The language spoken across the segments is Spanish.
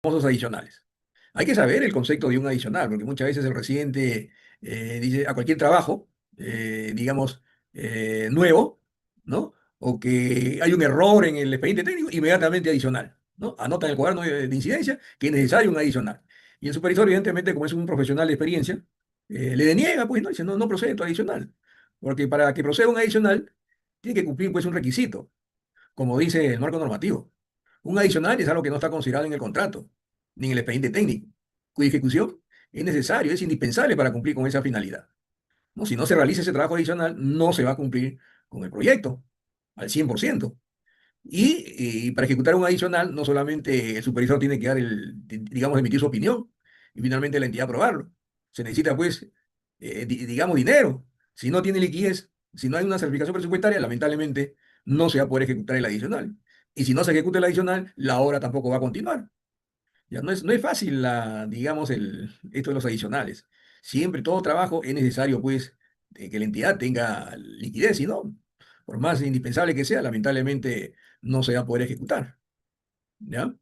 famosos adicionales. Hay que saber el concepto de un adicional, porque muchas veces el residente dice a cualquier trabajo, digamos, nuevo, ¿no? O que hay un error en el expediente técnico, inmediatamente adicional, ¿no? Anota en el cuaderno de incidencia que es necesario un adicional. Y el supervisor, evidentemente, como es un profesional de experiencia, le deniega, pues, ¿no? Dice, no, no procede tu adicional. Porque para que proceda un adicional, tiene que cumplir, pues, un requisito, como dice el marco normativo. Un adicional es algo que no está considerado en el contrato, ni en el expediente técnico, cuya ejecución es necesario, es indispensable para cumplir con esa finalidad, ¿no? Si no se realiza ese trabajo adicional, no se va a cumplir con el proyecto al 100%. Y para ejecutar un adicional, no solamente el supervisor tiene que dar digamos, emitir su opinión y finalmente la entidad aprobarlo. Se necesita, pues, digamos, dinero. Si no tiene liquidez, si no hay una certificación presupuestaria, lamentablemente no se va a poder ejecutar el adicional. Y si no se ejecuta el adicional, la obra tampoco va a continuar. Ya no es fácil, digamos, esto de los adicionales. Siempre todo trabajo es necesario, pues, que la entidad tenga liquidez, si no, por más indispensable que sea, lamentablemente no se va a poder ejecutar. ¿Ya?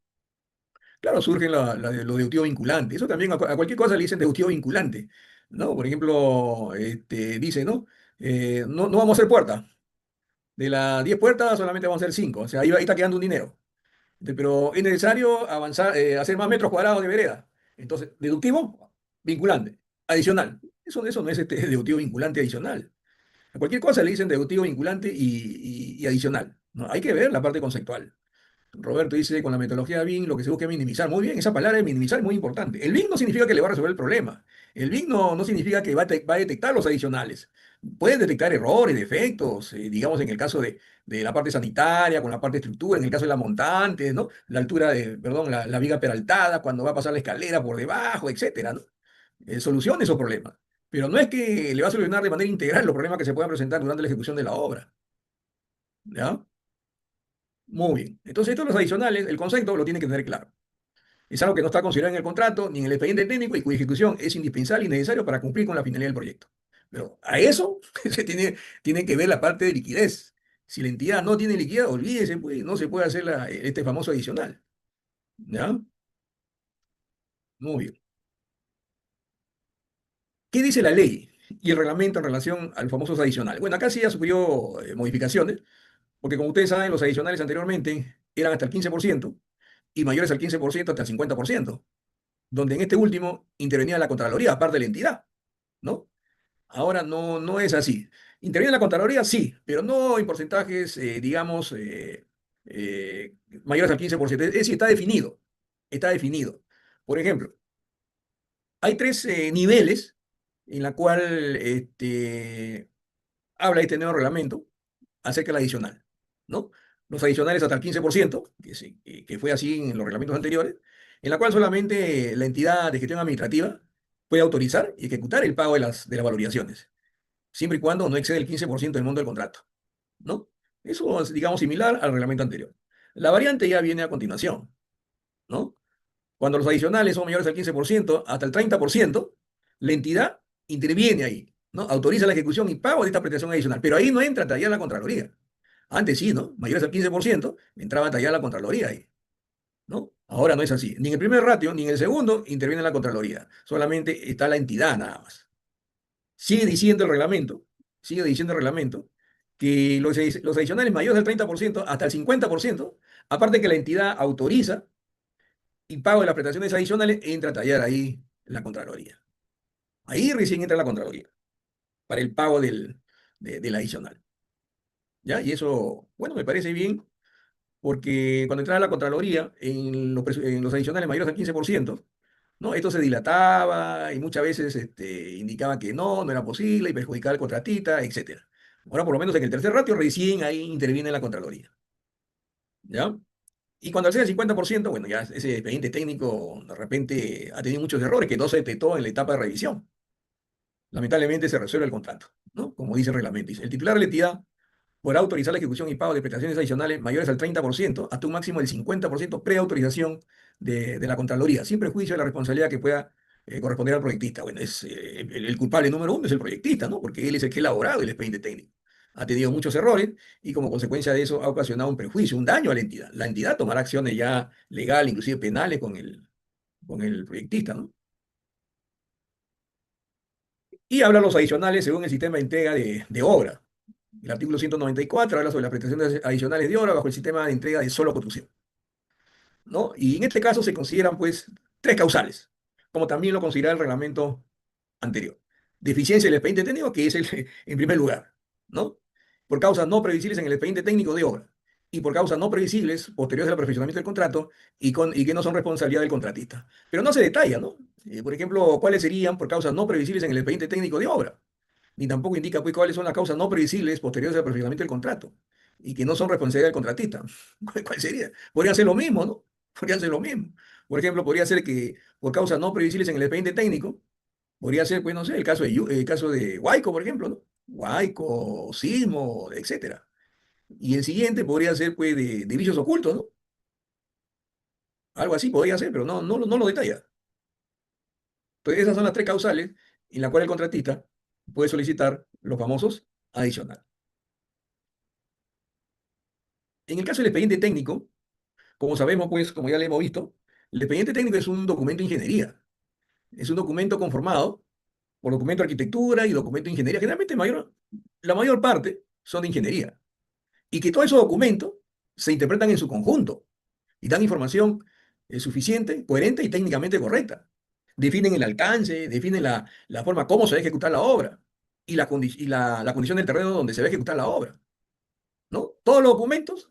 Claro, surgen los deductivos vinculantes. Eso también a cualquier cosa le dicen deductivo vinculante, ¿no? Por ejemplo, dice, ¿no? No vamos a hacer puerta. De las 10 puertas solamente vamos a hacer 5. O sea, ahí está quedando un dinero. Pero es necesario avanzar, hacer más metros cuadrados de vereda. Entonces, deductivo, vinculante, adicional. Eso no es deductivo vinculante adicional. A cualquier cosa le dicen deductivo vinculante y adicional, ¿no? Hay que ver la parte conceptual. Roberto dice, con la metodología BIM lo que se busca es minimizar. Muy bien, esa palabra de minimizar es muy importante. El BIM no significa que le va a resolver el problema. El BIM no significa que va a detectar los adicionales. Puede detectar errores, defectos, digamos en el caso de la parte sanitaria, con la parte de estructura, en el caso de la montante, ¿no? La altura perdón, la viga peraltada, cuando va a pasar la escalera por debajo, etcétera, ¿no? Solucione esos problemas. Pero no es que le va a solucionar de manera integral los problemas que se puedan presentar durante la ejecución de la obra. ¿Ya? Muy bien. Entonces, estos los adicionales, el concepto lo tiene que tener claro. Es algo que no está considerado en el contrato ni en el expediente técnico y cuya ejecución es indispensable y necesario para cumplir con la finalidad del proyecto. Pero a eso tiene que ver la parte de liquidez. Si la entidad no tiene liquidez, olvídese, pues, no se puede hacer este famoso adicional. ¿Ya? Muy bien. ¿Qué dice la ley y el reglamento en relación a los famosos adicionales? Bueno, acá sí ya sufrió modificaciones, porque como ustedes saben, los adicionales anteriormente eran hasta el 15% y mayores al 15% hasta el 50%, donde en este último intervenía la Contraloría, aparte de la entidad, ¿no? Ahora no es así. ¿Interviene la Contraloría? Sí, pero no en porcentajes, digamos, mayores al 15%. Es decir, está definido. Está definido. Por ejemplo, hay tres niveles en la cual habla este nuevo reglamento acerca del adicional, ¿no? Los adicionales hasta el 15%, que fue así en los reglamentos anteriores, en la cual solamente la entidad de gestión administrativa puede autorizar y ejecutar el pago de las valorizaciones, siempre y cuando no excede el 15% del monto del contrato, ¿no? Eso es, digamos, similar al reglamento anterior. La variante ya viene a continuación, ¿no? Cuando los adicionales son mayores al 15%, hasta el 30%, la entidad interviene ahí, ¿no? Autoriza la ejecución y pago de esta prestación adicional, pero ahí no entra todavía la Contraloría. Antes sí, ¿no? Mayores al 15%, entraba a tallar la Contraloría ahí, ¿no? Ahora no es así. Ni en el primer ratio, ni en el segundo interviene la Contraloría. Solamente está la entidad nada más. Sigue diciendo el reglamento, sigue diciendo el reglamento, que los adicionales mayores del 30% hasta el 50%, aparte que la entidad autoriza y pago de las prestaciones adicionales, entra a tallar ahí la Contraloría. Ahí recién entra la Contraloría, para el pago del adicional. ¿Ya? Y eso, bueno, me parece bien porque cuando entraba la Contraloría en los adicionales mayores al 15%, ¿no? Esto se dilataba y muchas veces indicaba que no era posible y perjudicaba al contratista, etcétera. Ahora, por lo menos en el tercer ratio, recién ahí interviene la Contraloría, ¿ya? Y cuando accede al 50%, bueno, ya ese expediente técnico de repente ha tenido muchos errores que no se detectó en la etapa de revisión. Lamentablemente se resuelve el contrato, ¿no? Como dice el reglamento. Dice, el titular de la entidad podrá autorizar la ejecución y pago de prestaciones adicionales mayores al 30% hasta un máximo del 50% preautorización de la Contraloría, sin prejuicio de la responsabilidad que pueda corresponder al proyectista. Bueno, el culpable número uno es el proyectista, ¿no? Porque él es el que ha elaborado el expediente técnico. Ha tenido muchos errores y como consecuencia de eso ha ocasionado un perjuicio, un daño a la entidad. La entidad tomará acciones ya legales, inclusive penales, con el proyectista, ¿no? Y habla los adicionales según el sistema de entrega de obra. El artículo 194 habla sobre las prestaciones adicionales de obra bajo el sistema de entrega de solo construcción, ¿no? Y en este caso se consideran, pues, tres causales, como también lo considera el reglamento anterior. Deficiencia del expediente técnico, que es el, en primer lugar, ¿no? Por causas no previsibles en el expediente técnico de obra y por causas no previsibles posteriores al perfeccionamiento del contrato y que no son responsabilidad del contratista. Pero no se detalla, ¿no? Por ejemplo, cuáles serían por causas no previsibles en el expediente técnico de obra, ni tampoco indica pues, cuáles son las causas no previsibles posteriores al perfeccionamiento del contrato y que no son responsabilidad del contratista. ¿Cuál sería? Podrían ser lo mismo, ¿no? Podrían ser lo mismo. Por ejemplo, podría ser que por causas no previsibles en el expediente técnico, podría ser, pues, no sé, el caso de Huayco, por ejemplo, ¿no? Huayco, Sismo, etcétera. Y el siguiente podría ser, pues, de vicios ocultos, ¿no? Algo así podría ser, pero no lo detalla. Entonces, esas son las tres causales en las cuales el contratista puede solicitar los famosos adicionales. En el caso del expediente técnico, como sabemos, pues, como ya le hemos visto, el expediente técnico es un documento de ingeniería. Es un documento conformado por documento de arquitectura y documento de ingeniería. Generalmente, la mayor parte son de ingeniería. Y que todos esos documentos se interpretan en su conjunto y dan información suficiente, coherente y técnicamente correcta. Definen el alcance, definen la forma como se va a ejecutar la obra y la condición del terreno donde se va a ejecutar la obra, ¿no? Todos los documentos,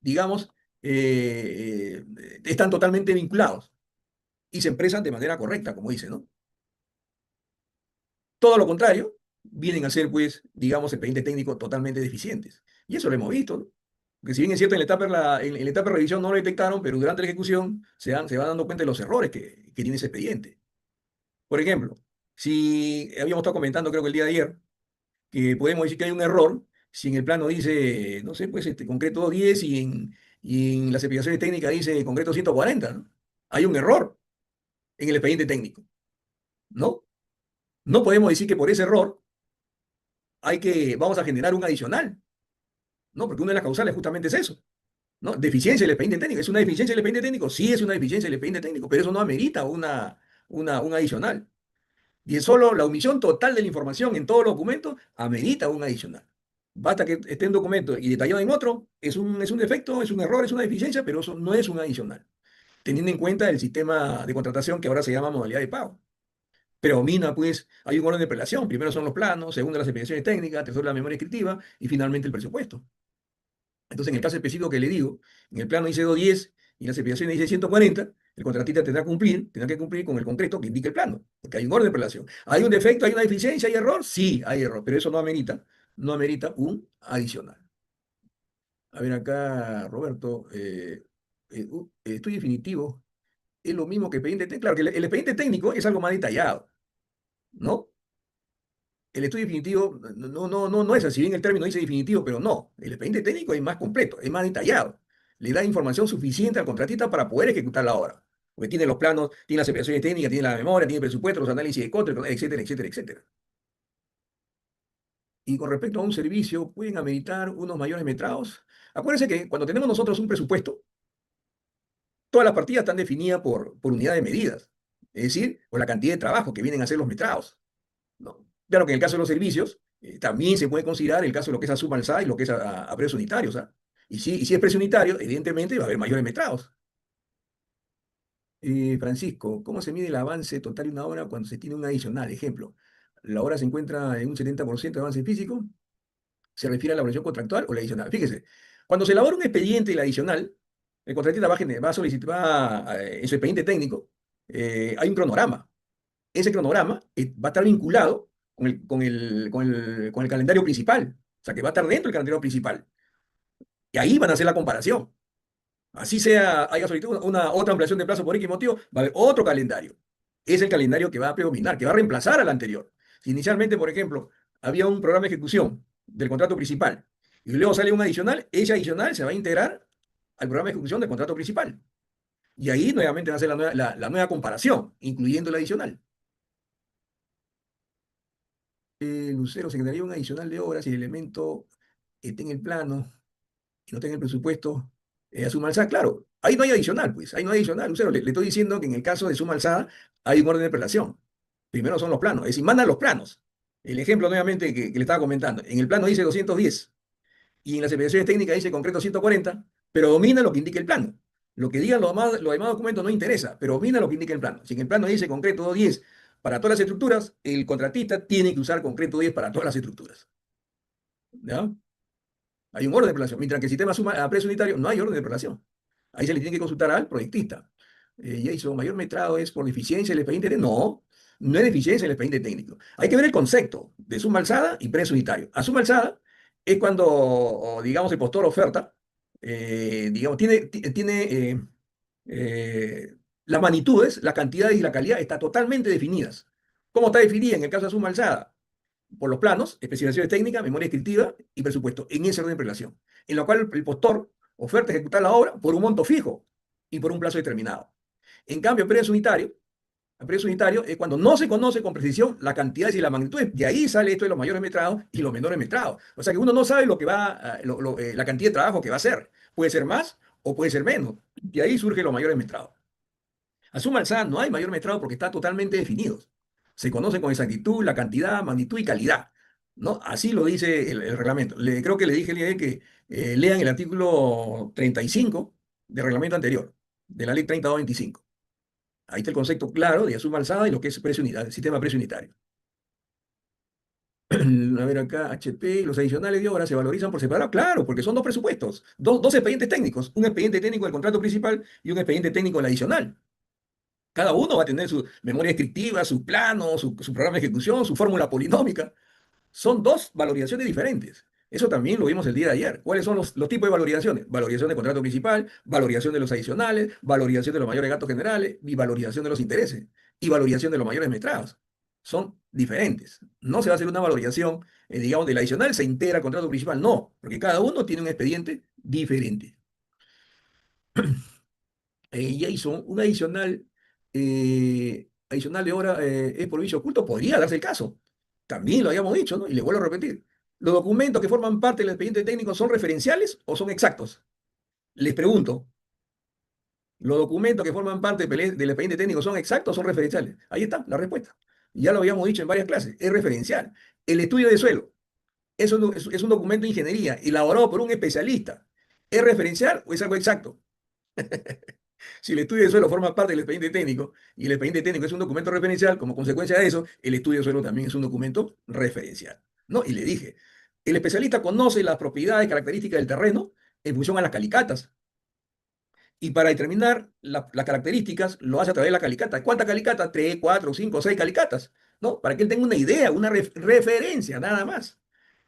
digamos, están totalmente vinculados y se expresan de manera correcta, como dice, ¿no? Todo lo contrario, vienen a ser, pues, digamos, expedientes técnicos totalmente deficientes. Y eso lo hemos visto, ¿no? Que si bien es cierto, en la etapa de revisión no lo detectaron, pero durante la ejecución se van dando cuenta de los errores que tiene ese expediente. Por ejemplo, si habíamos estado comentando, creo que el día de ayer, que podemos decir que hay un error, si en el plano dice, no sé, pues concreto 10 y en las especificaciones técnicas dice concreto 140, ¿no? Hay un error en el expediente técnico, ¿no? No podemos decir que por ese error vamos a generar un adicional, ¿no? Porque una de las causales justamente es eso, ¿no? Deficiencia del expediente técnico. ¿Es una deficiencia del expediente técnico? Sí, es una deficiencia del expediente técnico, pero eso no amerita un adicional. Y es solo la omisión total de la información en todos los documentos amerita un adicional. Basta que esté en documento y detallado en otro, es un defecto, es un error, es una deficiencia, pero eso no es un adicional, teniendo en cuenta el sistema de contratación que ahora se llama modalidad de pago. Predomina, pues, hay un orden de prelación. Primero son los planos, segundo las especificaciones técnicas, tercero la memoria descriptiva y finalmente el presupuesto. Entonces, en el caso específico que le digo, en el plano dice 210 y las especificaciones dice 140, el contratista tendrá que cumplir con el concreto que indica el plano, porque hay un orden de prelación. ¿Hay un defecto, hay una deficiencia, hay error? Sí, hay error, pero eso no amerita un adicional. A ver acá, Roberto, estudio definitivo es lo mismo que expediente técnico. Claro que el expediente técnico es algo más detallado, ¿no? El estudio definitivo no es así, si bien el término dice definitivo, pero no. El expediente técnico es más completo, es más detallado. Le da información suficiente al contratista para poder ejecutar la obra. Porque tiene los planos, tiene las especificaciones técnicas, tiene la memoria, tiene el presupuesto, los análisis de costo, etcétera, etcétera, etcétera. Y con respecto a un servicio, pueden ameritar unos mayores metrados. Acuérdense que cuando tenemos nosotros un presupuesto, todas las partidas están definidas por unidad de medidas, es decir, por la cantidad de trabajo que vienen a ser los metrados, ¿no? Claro que en el caso de los servicios, también se puede considerar el caso de lo que es a suma alzada y lo que es a precios unitarios, ¿ah? Y si es precio unitario, evidentemente va a haber mayores metrados. Francisco, ¿cómo se mide el avance total de una obra cuando se tiene un adicional? Ejemplo, la obra se encuentra en un 70% de avance físico, ¿se refiere a la evaluación contractual o la adicional? Fíjese, cuando se elabora un expediente y la adicional, el contratista va a solicitar, en su expediente técnico, hay un cronograma. Ese cronograma va a estar vinculado con el calendario principal. O sea, que va a estar dentro del calendario principal. Y ahí van a hacer la comparación. Así sea, haya solicitado una otra ampliación de plazo por X motivo, va a haber otro calendario. Es el calendario que va a predominar, que va a reemplazar al anterior. Si inicialmente, por ejemplo, había un programa de ejecución del contrato principal y luego sale un adicional, ese adicional se va a integrar al programa de ejecución del contrato principal. Y ahí nuevamente va a ser la nueva comparación, incluyendo el adicional. Lucero, se generaría un adicional de obras si el elemento está en el plano y no está en el presupuesto, a su alzada, claro. Ahí no hay adicional, pues, ahí no hay adicional, Lucero. Le estoy diciendo que en el caso de suma alzada hay un orden de prelación. Primero son los planos, es decir, mandan los planos. El ejemplo nuevamente que le estaba comentando. En el plano dice 210 y en las especificaciones técnicas dice concreto 140, pero domina lo que indica el plano. Lo que digan los demás documentos no interesa, pero domina lo que indica el plano. Si en el plano dice concreto 210 para todas las estructuras, el contratista tiene que usar concreto 10 para todas las estructuras. ¿Ya? Hay un orden de prelación. Mientras que el sistema suma a precio unitario no hay orden de prelación. Ahí se le tiene que consultar al proyectista. Jason, ¿mayor metrado es por deficiencia del expediente técnico? No, no es deficiencia del expediente técnico. Hay que ver el concepto de suma alzada y precio unitario. A suma alzada es cuando, digamos, el postor oferta, digamos, las magnitudes, las cantidades y la calidad están totalmente definidas. ¿Cómo está definida en el caso de suma alzada? Por los planos, especificaciones técnicas, memoria descriptiva y presupuesto, en ese orden de prelación, en lo cual el postor oferta ejecutar la obra por un monto fijo y por un plazo determinado. En cambio, el precio unitario es cuando no se conoce con precisión la cantidad y la magnitud. De ahí sale esto de los mayores metrados y los menores metrados. O sea que uno no sabe lo que va, la cantidad de trabajo que va a hacer. Puede ser más o puede ser menos. De ahí surgen los mayores metrados. A suma alzada no hay mayor metrado porque está totalmente definidos. Se conoce con exactitud la cantidad, magnitud y calidad, ¿no? Así lo dice el reglamento. Creo que le dije el día de que lean el artículo 35 del reglamento anterior, de la ley 3225. Ahí está el concepto claro de suma alzada y lo que es precio unitario, el sistema precio unitario. A ver acá, HP, los adicionales de obra se valorizan por separado. Claro, porque son dos presupuestos, dos expedientes técnicos, un expediente técnico del contrato principal y un expediente técnico del adicional. Cada uno va a tener su memoria descriptiva, su plano, su programa de ejecución, su fórmula polinómica. Son dos valorizaciones diferentes. Eso también lo vimos el día de ayer. ¿Cuáles son los tipos de valorizaciones? Valorización del contrato principal, valorización de los adicionales, valorización de los mayores gastos generales y valorización de los intereses y valorización de los mayores metrados. Son diferentes. No se va a hacer una valorización, digamos, del adicional, se integra al contrato principal. No, porque cada uno tiene un expediente diferente. Jason, un adicional de hora es por vicio oculto, podría darse el caso. También lo habíamos dicho, ¿no? Y le vuelvo a repetir. ¿Los documentos que forman parte del expediente técnico son referenciales o son exactos? Les pregunto, ¿los documentos que forman parte del expediente técnico son exactos o son referenciales? Ahí está la respuesta. Ya lo habíamos dicho en varias clases, es referencial. El estudio de suelo es un documento de ingeniería elaborado por un especialista. ¿Es referencial o es algo exacto? Si el estudio de suelo forma parte del expediente técnico y el expediente técnico es un documento referencial, como consecuencia de eso, el estudio de suelo también es un documento referencial. ¿No? Y le dije, el especialista conoce las propiedades, características del terreno en función a las calicatas. Y para determinar las características, lo hace a través de la calicata. ¿Cuántas calicatas? Tres, cuatro, cinco, seis calicatas. ¿No? Para que él tenga una idea, una referencia, nada más.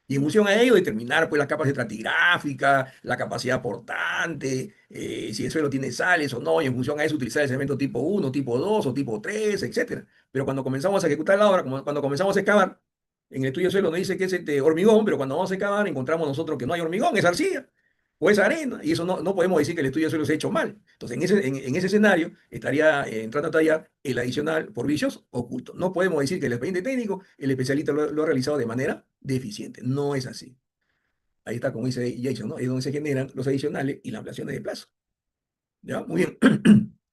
Y en función a ello determinar pues, la capacidad estratigráfica, la capacidad portante, si el suelo tiene sales o no, y en función a eso utilizar el cemento tipo uno, tipo 2 o tipo 3, etcétera. Pero cuando comenzamos a ejecutar la obra, cuando comenzamos a excavar, en el estudio de suelo nos dice que es hormigón, pero cuando vamos a excavar encontramos nosotros que no hay hormigón, es arcilla o es arena, y eso no podemos decir que el estudio de suelo se ha hecho mal. Entonces, en ese escenario estaría entrando a tallar el adicional por vicios ocultos. No podemos decir que el expediente técnico, el especialista lo ha realizado de manera deficiente. No es así. Ahí está, como dice Jason, ¿no? Es donde se generan los adicionales y las ampliaciones de plazo. ¿Ya? Muy bien.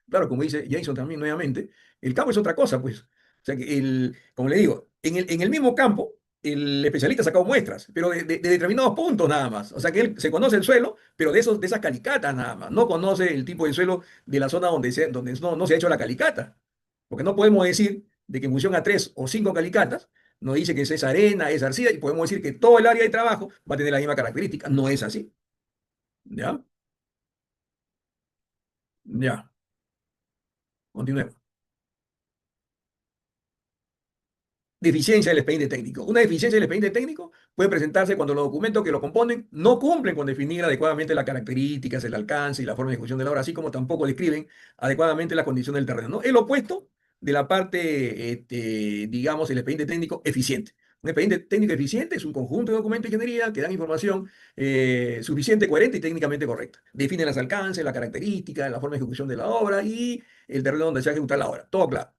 Claro, como dice Jason también nuevamente, el campo es otra cosa, pues. O sea, que como le digo, en el mismo campo, el especialista ha sacado muestras, pero de determinados puntos nada más. O sea, que él se conoce el suelo, pero de esas calicatas nada más. No conoce el tipo de suelo de la zona donde no se ha hecho la calicata. Porque no podemos decir de que en función a tres o cinco calicatas, nos dice que es arena, es arcilla, y podemos decir que todo el área de trabajo va a tener la misma característica. No es así. ¿Ya? Ya. Continuemos. Deficiencia del expediente técnico. Una deficiencia del expediente técnico puede presentarse cuando los documentos que lo componen no cumplen con definir adecuadamente las características, el alcance y la forma de ejecución de la obra, así como tampoco describen adecuadamente las condiciones del terreno, ¿no? El opuesto de la parte, digamos, el expediente técnico eficiente. Un expediente técnico eficiente es un conjunto de documentos de ingeniería que dan información suficiente, coherente y técnicamente correcta. Definen los alcances, las características, la forma de ejecución de la obra y el terreno donde se va a ejecutar la obra. Todo claro.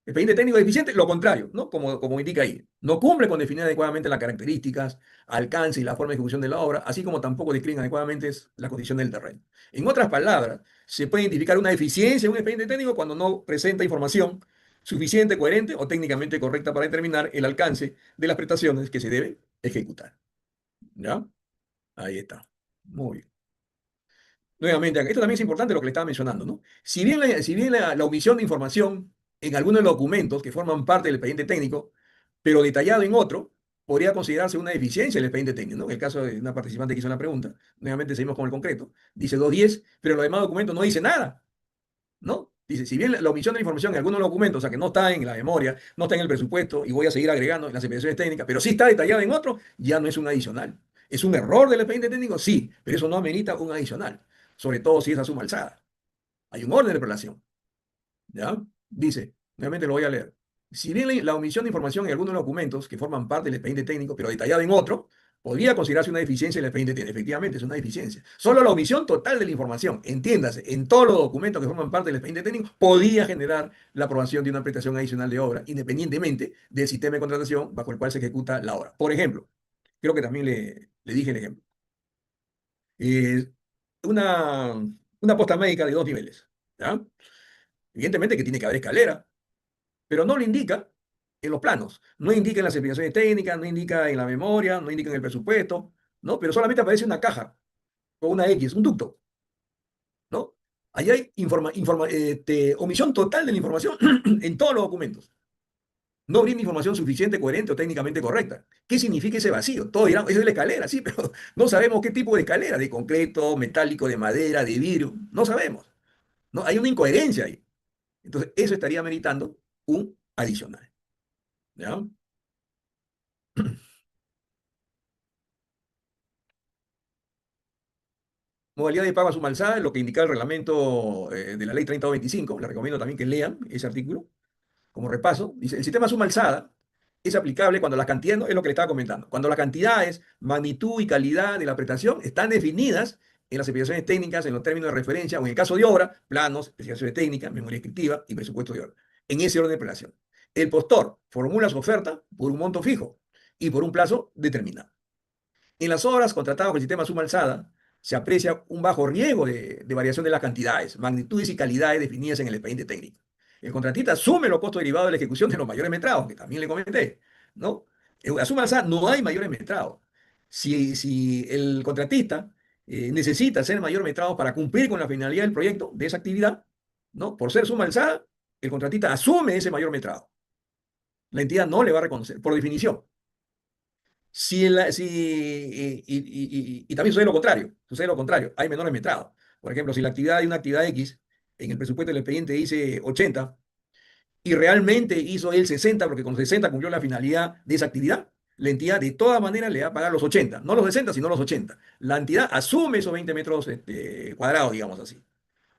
Expediente técnico deficiente, lo contrario, ¿no? Como indica ahí. No cumple con definir adecuadamente las características, alcance y la forma de ejecución de la obra, así como tampoco describen adecuadamente las condiciones del terreno. En otras palabras, se puede identificar una deficiencia en un expediente técnico cuando no presenta información suficiente, coherente o técnicamente correcta para determinar el alcance de las prestaciones que se deben ejecutar. ¿Ya? Ahí está. Muy bien. Nuevamente, esto también es importante lo que le estaba mencionando, ¿no? Si bien la omisión de información en algunos de los documentos que forman parte del expediente técnico, pero detallado en otro, podría considerarse una deficiencia del expediente técnico, ¿no? En el caso de una participante que hizo una pregunta, nuevamente seguimos con el concreto, dice 210, pero los demás documentos no dice nada, ¿no? Dice, si bien la omisión de la información en algunos documentos, o sea, que no está en la memoria, no está en el presupuesto, y voy a seguir agregando en las especificaciones técnicas, pero sí está detallada en otro, ya no es un adicional. ¿Es un error del expediente técnico? Sí, pero eso no amerita un adicional, sobre todo si es a suma alzada. Hay un orden de relación, ¿ya? Dice, nuevamente lo voy a leer. Si bien la omisión de información en algunos documentos que forman parte del expediente técnico, pero detallado en otro, podría considerarse una deficiencia del expediente técnico. Efectivamente, es una deficiencia. Solo la omisión total de la información, entiéndase, en todos los documentos que forman parte del expediente técnico, podía generar la aprobación de una prestación adicional de obra, independientemente del sistema de contratación bajo el cual se ejecuta la obra. Por ejemplo, creo que también le dije el ejemplo. Eh, una, una posta médica de 2 niveles, ¿ya? Evidentemente que tiene que haber escalera, pero no lo indica en los planos, no indica en las especificaciones técnicas, no indica en la memoria, no indica en el presupuesto, ¿no? Pero solamente aparece una caja o una X, un ducto, ¿no? Ahí hay omisión total de la información en todos los documentos. No brinda información suficiente, coherente o técnicamente correcta. ¿Qué significa ese vacío? Todos dirán, esa es la escalera, sí, pero no sabemos qué tipo de escalera, de concreto, metálico, de madera, de vidrio, no sabemos, ¿no? Hay una incoherencia ahí. Entonces, eso estaría meritando un adicional, ¿ya? Modalidad de pago a suma alzada, lo que indica el reglamento de la ley 3025. Les recomiendo también que lean ese artículo como repaso. Dice, el sistema suma alzada es aplicable cuando las cantidades, no, es lo que le estaba comentando, cuando las cantidades, magnitud y calidad de la prestación están definidas en las especificaciones técnicas, en los términos de referencia, o en el caso de obra, planos, especificaciones técnicas, memoria descriptiva y presupuesto de obra. En ese orden de operación. El postor formula su oferta por un monto fijo y por un plazo determinado. En las obras contratadas con el sistema suma alzada, se aprecia un bajo riesgo de variación de las cantidades, magnitudes y calidades definidas en el expediente técnico. El contratista asume los costos derivados de la ejecución de los mayores metrados, que también le comenté, ¿no? En la suma alzada no hay mayores metrados. Si el contratista necesita hacer mayor metrado para cumplir con la finalidad del proyecto, de esa actividad, ¿no? Por ser suma alzada, el contratista asume ese mayor metrado. La entidad no le va a reconocer, por definición. Y también sucede lo contrario, hay menores metrados. Por ejemplo, si la actividad de una actividad X, en el presupuesto del expediente dice 80, y realmente hizo él 60, porque con 60 cumplió la finalidad de esa actividad, la entidad de todas maneras le va a pagar los 80, no los 60, sino los 80. La entidad asume esos 20 metros cuadrados, digamos así,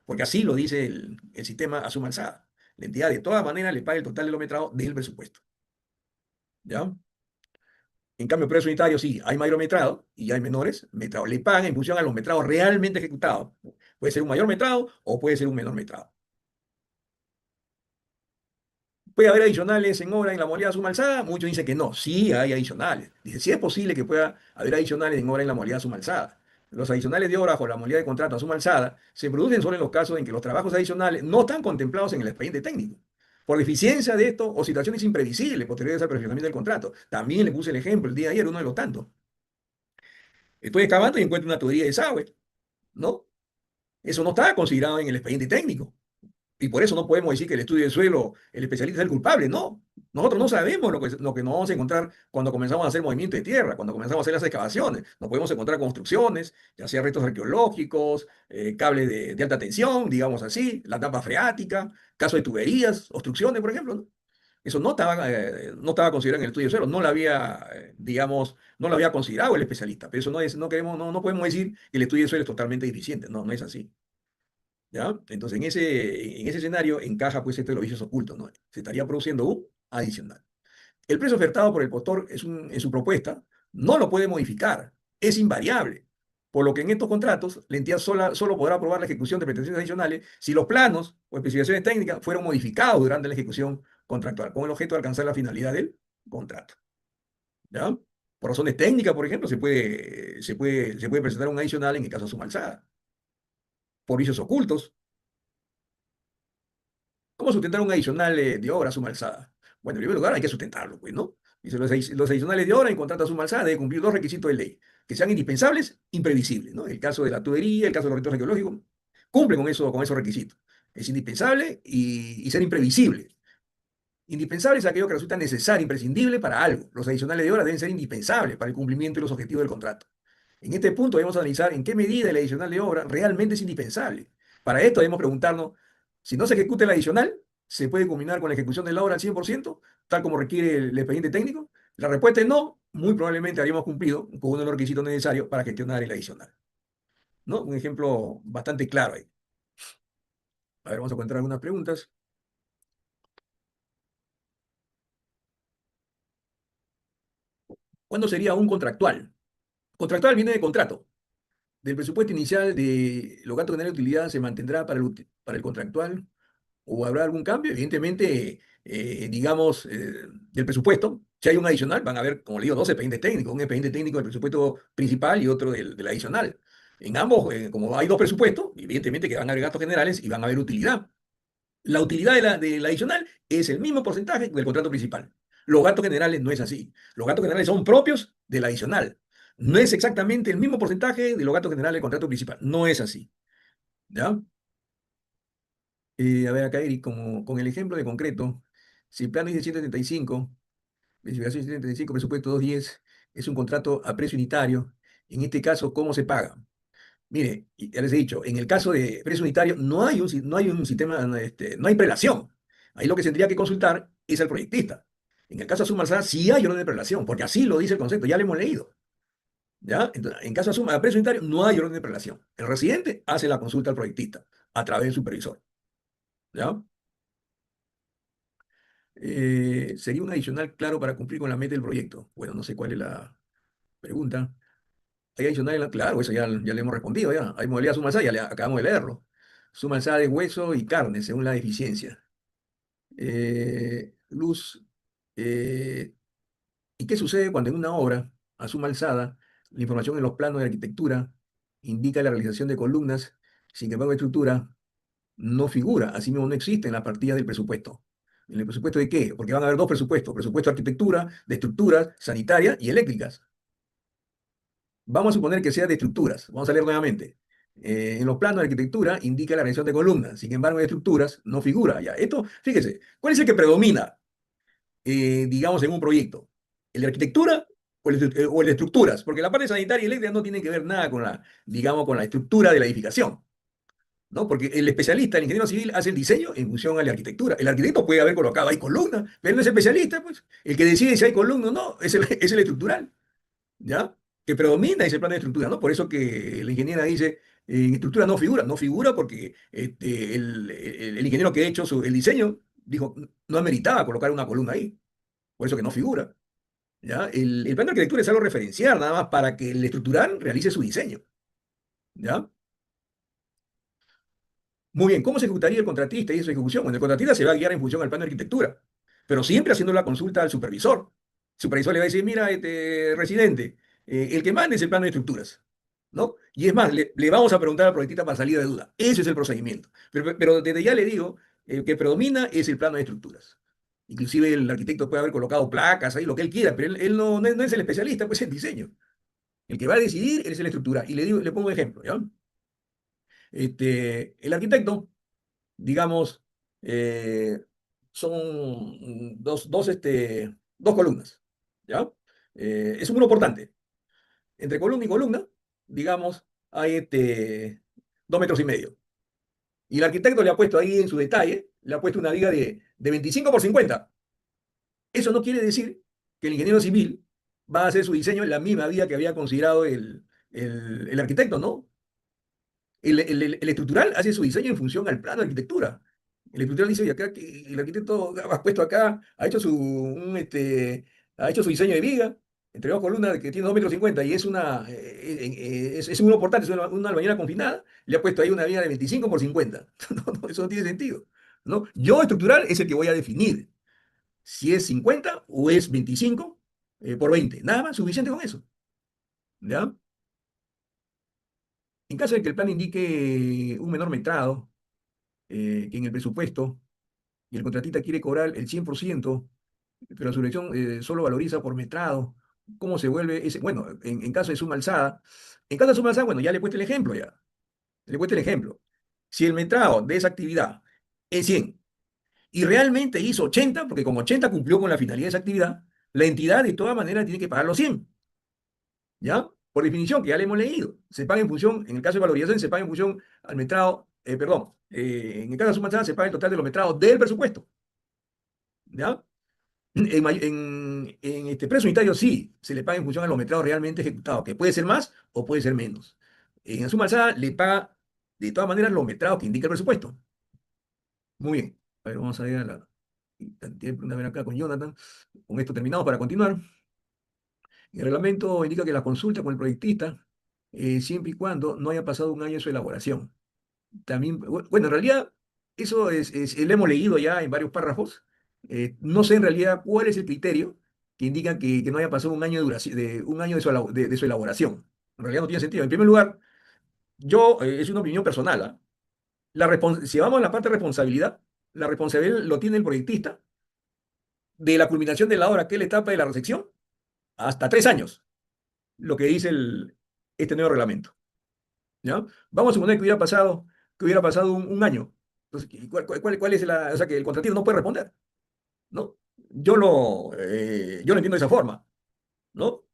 porque así lo dice el sistema a suma alzada. La entidad de todas maneras le paga el total de los metrados del presupuesto. ¿Ya? En cambio, precio unitario sí, hay mayor metrado y hay menores metrados. Le pagan en función a los metrados realmente ejecutados. Puede ser un mayor metrado o puede ser un menor metrado. ¿Puede haber adicionales en obra en la modalidad suma alzada? Muchos dicen que no, sí hay adicionales. Dice, sí es posible que pueda haber adicionales en obra en la modalidad suma alzada. Los adicionales de obra bajo la modalidad de contrato a suma alzada se producen solo en los casos en que los trabajos adicionales no están contemplados en el expediente técnico. Por deficiencia de esto o situaciones imprevisibles posteriores al perfeccionamiento del contrato. También le puse el ejemplo el día de ayer, uno de los tantos. Estoy excavando y encuentro una tubería de desagüe, ¿no? Eso no está considerado en el expediente técnico. Y por eso no podemos decir que el estudio del suelo, el especialista es el culpable, no. Nosotros no sabemos lo que nos vamos a encontrar cuando comenzamos a hacer movimiento de tierra, cuando comenzamos a hacer las excavaciones. Nos podemos encontrar construcciones, ya sea restos arqueológicos, cables de alta tensión, digamos así, la tapa freática, caso de tuberías, obstrucciones, por ejemplo, ¿no? Eso no estaba considerado en el estudio de suelo, no lo había, digamos, no lo había considerado el especialista. Pero eso no podemos decir que el estudio de suelo es totalmente deficiente, no, no es así. ¿Ya? Entonces, en ese escenario encaja pues esto de los vicios ocultos, ¿no? Se estaría produciendo un adicional. El precio ofertado por el postor en su propuesta no lo puede modificar, es invariable. Por lo que en estos contratos, la entidad solo podrá aprobar la ejecución de prestaciones adicionales si los planos o especificaciones técnicas fueron modificados durante la ejecución contractual, con el objeto de alcanzar la finalidad del contrato. ¿Ya? Por razones técnicas, por ejemplo, se puede presentar un adicional en el caso de suma alzada. Por vicios ocultos, ¿cómo sustentar un adicional de obra a suma alzada? Bueno, en primer lugar hay que sustentarlo, pues, ¿no? Dice, los adicionales de obra en contrato a suma alzada deben cumplir dos requisitos de ley, que sean indispensables, imprevisibles, ¿no? El caso de la tubería, el caso de los recursos arqueológicos, cumple con esos requisitos. Es indispensable y ser imprevisible. Indispensable es aquello que resulta necesario, imprescindible para algo. Los adicionales de obra deben ser indispensables para el cumplimiento de los objetivos del contrato. En este punto debemos analizar en qué medida el adicional de obra realmente es indispensable. Para esto debemos preguntarnos, si no se ejecuta el adicional, ¿se puede culminar con la ejecución de la obra al 100%, tal como requiere el expediente técnico? La respuesta es no, muy probablemente habríamos cumplido con uno de los requisitos necesarios para gestionar el adicional. ¿No? Un ejemplo bastante claro ahí. A ver, vamos a encontrar algunas preguntas. ¿Cuándo sería un contractual? Contractual viene de contrato. Del presupuesto inicial de los gastos generales de utilidad se mantendrá para el contractual o habrá algún cambio. Evidentemente, digamos, del presupuesto, si hay un adicional, van a haber, como le digo, dos expedientes técnicos, un expediente técnico del presupuesto principal y otro del adicional. En ambos, como hay dos presupuestos, evidentemente que van a haber gastos generales y van a haber utilidad. La utilidad del adicional es el mismo porcentaje del contrato principal. Los gastos generales no es así. Los gastos generales son propios del adicional. No es exactamente el mismo porcentaje de los gastos generales del contrato principal. No es así. ¿Ya? A ver, acá, Eric, como, con el ejemplo de concreto, si el plano dice 175, licitación 175, presupuesto 210, es un contrato a precio unitario. En este caso, ¿cómo se paga? Mire, y ya les he dicho, en el caso de precio unitario no hay un sistema, no hay prelación. Ahí lo que se tendría que consultar es al proyectista. En el caso de suma alzada sí hay orden de prelación, porque así lo dice el concepto, ya lo hemos leído. ¿Ya? Entonces, en caso de suma a precio unitario no hay orden de prelación. El residente hace la consulta al proyectista a través del supervisor. ¿Ya? ¿Sería un adicional claro para cumplir con la meta del proyecto? Bueno, no sé cuál es la pregunta. ¿Hay adicional claro, eso ya le hemos respondido, ya. Hay modalidad suma alzada, acabamos de leerlo. Suma alzada de hueso y carne, según la deficiencia. Luz. eh, ¿Y qué sucede cuando en una obra, a suma alzada, la información en los planos de arquitectura indica la realización de columnas, sin embargo, la estructura no figura, así mismo no existe en la partida del presupuesto? ¿En el presupuesto de qué? Porque van a haber dos presupuestos, presupuesto de arquitectura, de estructuras, sanitarias y eléctricas. Vamos a suponer que sea de estructuras. Vamos a leer nuevamente. En los planos de arquitectura indica la realización de columnas, sin embargo, en estructuras no figura. Ya, esto, fíjese, ¿cuál es el que predomina, digamos, en un proyecto? ¿El de arquitectura o el de estructuras? Porque la parte sanitaria y eléctrica no tiene que ver nada con la, digamos, con la estructura de la edificación. ¿No? Porque el especialista, el ingeniero civil, hace el diseño en función a la arquitectura. El arquitecto puede haber colocado ahí columnas, pero no es especialista, pues. El que decide si hay columnas o no es el estructural, ¿ya? Que predomina ese plan de estructura, ¿no? Por eso que la ingeniera dice, en estructura no figura porque el ingeniero que ha hecho el diseño dijo, no ameritaba colocar una columna ahí, por eso que no figura, ¿ya? El plan de arquitectura es algo referencial, nada más para que el estructural realice su diseño, ¿ya? Muy bien, ¿cómo se ejecutaría el contratista y su ejecución? Bueno, el contratista se va a guiar en función al plan de arquitectura, pero siempre haciendo la consulta al supervisor. El supervisor le va a decir, mira, residente, el que mande es el plano de estructuras, ¿no? Y es más, le vamos a preguntar al proyectista para salida de duda. Ese es el procedimiento. Pero desde ya le digo, el que predomina es el plano de estructuras. Inclusive el arquitecto puede haber colocado placas ahí, lo que él quiera, pero él no es el especialista, pues es el diseño. El que va a decidir es la estructura. Y le pongo un ejemplo, ¿ya? El arquitecto digamos, eh, son dos columnas, ¿ya? Es un muro portante. Entre columna y columna, digamos, hay 2,5 metros. Y el arquitecto le ha puesto ahí en su detalle, le ha puesto una viga de 25 por 50. Eso no quiere decir que el ingeniero civil va a hacer su diseño en la misma vía que había considerado el arquitecto, ¿no? El estructural hace su diseño en función al plano de arquitectura. El estructural dice, oye, acá que el arquitecto ha puesto acá, ha hecho su diseño de viga, entre dos columnas que tiene 2,50 metros y es un muro portátil, es una albañilería confinada, le ha puesto ahí una viga de 25 por 50. No, eso no tiene sentido, ¿no? Yo estructural es el que voy a definir. si es 50 o es 25 por 20. Nada más, suficiente con eso. ¿Ya? En caso de que el plan indique un menor metrado que en el presupuesto y el contratista quiere cobrar el 100%, pero la subvención solo valoriza por metrado, ¿cómo se vuelve ese? Bueno, en caso de suma alzada, en caso de suma alzada, bueno, ya le he puesto el ejemplo ya. Le he puesto el ejemplo. Si el metrado de esa actividad es 100 y realmente hizo 80, porque con 80 cumplió con la finalidad de esa actividad, la entidad de todas maneras tiene que pagar los 100, ¿ya? Por definición, que ya le hemos leído. Se paga en función, en el caso de valorización, se paga en función al metrado, perdón, en el caso de suma alzada se paga el total de los metrados del presupuesto, ¿ya? En este precio unitario sí, se le paga en función a los metrados realmente ejecutados, que puede ser más o puede ser menos. En suma alzada le paga de todas maneras los metrados que indica el presupuesto. Muy bien. A ver, vamos a ir a la cantidad de preguntas, a ver acá con Jonathan. Con esto terminamos para continuar. El reglamento indica que la consulta con el proyectista, siempre y cuando no haya pasado un año de su elaboración. También, bueno, en realidad, eso lo hemos leído ya en varios párrafos. No sé en realidad cuál es el criterio que indica que no haya pasado un año de duración, un año de su elaboración. En realidad no tiene sentido. En primer lugar, es una opinión personal, ¿ah? Si vamos a la parte de responsabilidad, la responsabilidad lo tiene el proyectista de la culminación de la obra, que es la etapa de la recepción, hasta 3 años, lo que dice este nuevo reglamento. ¿Ya? Vamos a suponer que hubiera pasado un año. Entonces, ¿cuál es o sea, que el contratista no puede responder, ¿no? Yo lo entiendo de esa forma, ¿no?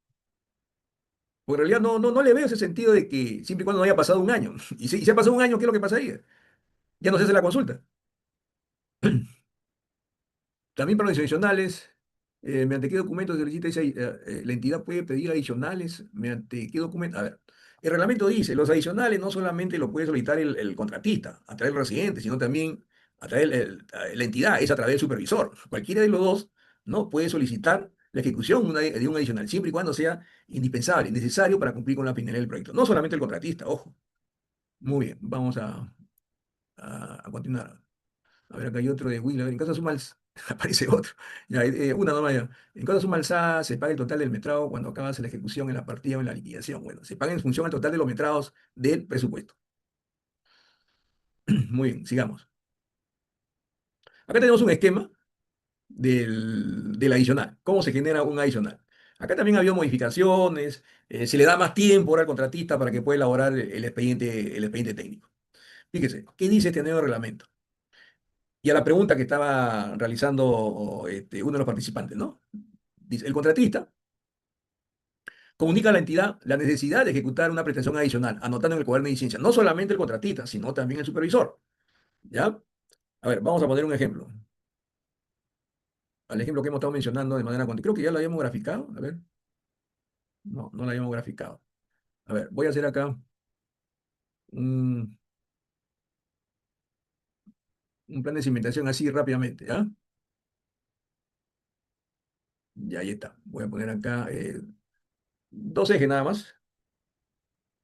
Porque en realidad no le veo ese sentido de que siempre y cuando no haya pasado un año. Y si ha pasado un año, ¿qué es lo que pasaría? Ya no se hace la consulta. También para los adicionales, ¿mediante qué documento se solicita la entidad puede pedir adicionales? ¿Mediante qué documento? A ver, el reglamento dice, los adicionales no solamente lo puede solicitar el contratista a través del residente, sino también a través la entidad, es a través del supervisor. Cualquiera de los dos no puede solicitar la ejecución de un adicional, siempre y cuando sea indispensable, necesario para cumplir con la finalidad del proyecto. No solamente el contratista, ojo. Muy bien, vamos a continuar. A ver, acá hay otro de Will. A ver, en caso de suma aparece otro. Ya, una nomás ya. En caso de suma alzada, se paga el total del metrado cuando acabas la ejecución en la partida o en la liquidación. Bueno, se paga en función al total de los metrados del presupuesto. Muy bien, sigamos. Acá tenemos un esquema del adicional. ¿Cómo se genera un adicional? Acá también ha habido modificaciones. Se le da más tiempo al contratista para que pueda elaborar el expediente técnico. Fíjese, ¿qué dice este nuevo reglamento? Y a la pregunta que estaba realizando uno de los participantes, ¿no? Dice, el contratista comunica a la entidad la necesidad de ejecutar una prestación adicional, anotando en el cuaderno de licencia, no solamente el contratista, sino también el supervisor, ¿ya? A ver, vamos a poner un ejemplo. Al ejemplo que hemos estado mencionando de manera continua. Creo que ya lo habíamos graficado. A ver, no lo habíamos graficado. A ver, voy a hacer acá un, un plan de cimentación así rápidamente, ¿ya? Y ahí está. Voy a poner acá dos ejes nada más.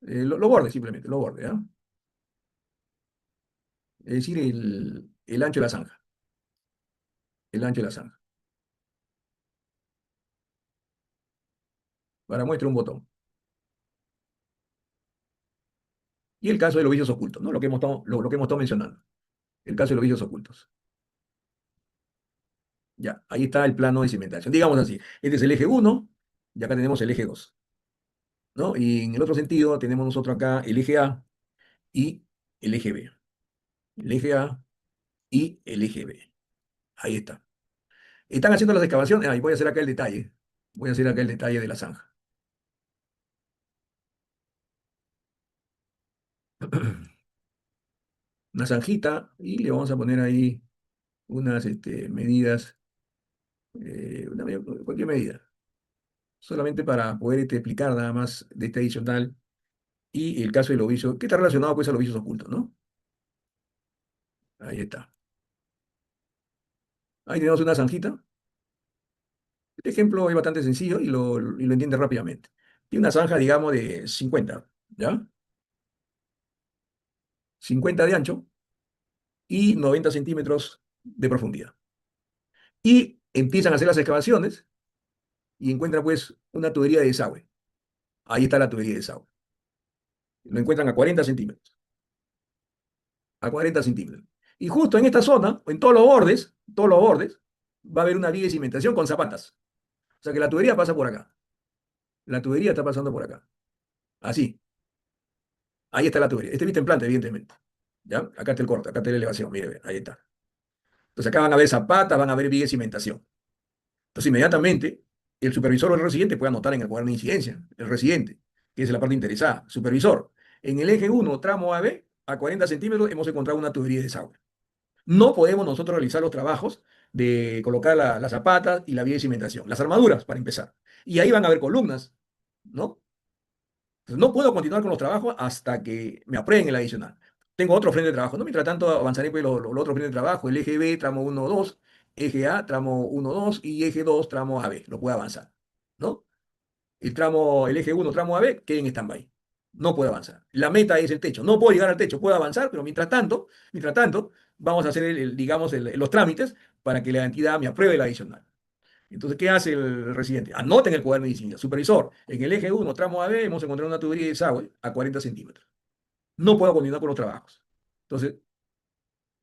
Los bordes simplemente, los bordes, ¿ya? Es decir, el ancho de la zanja. El ancho de la zanja. Para muestra un botón. Y el caso de los vicios ocultos, ¿no? Lo que hemos estado mencionando. El caso de los vicios ocultos. Ya, ahí está el plano de cimentación. Digamos así, este es el eje uno y acá tenemos el eje 2, ¿no? Y en el otro sentido tenemos nosotros acá el eje A y el eje B. El eje A y el eje B. Ahí está. Están haciendo las excavaciones. Ahí voy a hacer acá el detalle. Voy a hacer acá el detalle de la zanja. Una zanjita y le vamos a poner ahí unas medidas, cualquier medida, solamente para poder explicar nada más de este adicional y el caso de los vicios, que está relacionado pues a los vicios ocultos, ¿no? Ahí está. Ahí tenemos una zanjita. Este ejemplo es bastante sencillo y lo entiende rápidamente. Tiene una zanja, digamos, de 50, ¿ya? 50 de ancho y 90 centímetros de profundidad. Y Empiezan a hacer las excavaciones y encuentran pues una tubería de desagüe. Ahí está la tubería de desagüe. Lo encuentran a 40 centímetros, a 40 centímetros. Y justo en esta zona, en todos los bordes, va a haber una viga de cimentación con zapatas. O sea que la tubería pasa por acá. La tubería está pasando por acá. Así. Ahí está la tubería. Este vista en planta, evidentemente. ¿Ya? Acá está el corte, acá está la elevación. Mire, ve, ahí está. Entonces acá van a ver zapatas, van a ver viga de cimentación. Entonces inmediatamente el supervisor o el residente puede anotar en el cuaderno de incidencia. El residente, que es la parte interesada. Supervisor. En el eje 1, tramo AB, a 40 centímetros, hemos encontrado una tubería de desagüe. No podemos nosotros realizar los trabajos de colocar las zapatas y la vía de cimentación, las armaduras, para empezar. Y ahí van a haber columnas, ¿no? Entonces, no puedo continuar con los trabajos hasta que me aprueben el adicional. Tengo otro frente de trabajo, ¿no? Mientras tanto, avanzaré pues, los otros frentes de trabajo, el eje B, tramo 1, 2, eje A, tramo 1, 2 y eje 2, tramo AB. Lo puedo avanzar, ¿no? El eje 1, tramo AB, queda en stand-by. No puedo avanzar. La meta es el techo. No puedo llegar al techo, puedo avanzar, pero mientras tanto, vamos a hacer, digamos, los trámites para que la entidad me apruebe la adicional. Entonces, ¿qué hace el residente? Anota en el cuaderno de incidencia. Supervisor, en el eje 1, tramo AB, hemos encontrado una tubería de desagüe a 40 centímetros. No puedo continuar con los trabajos. Entonces,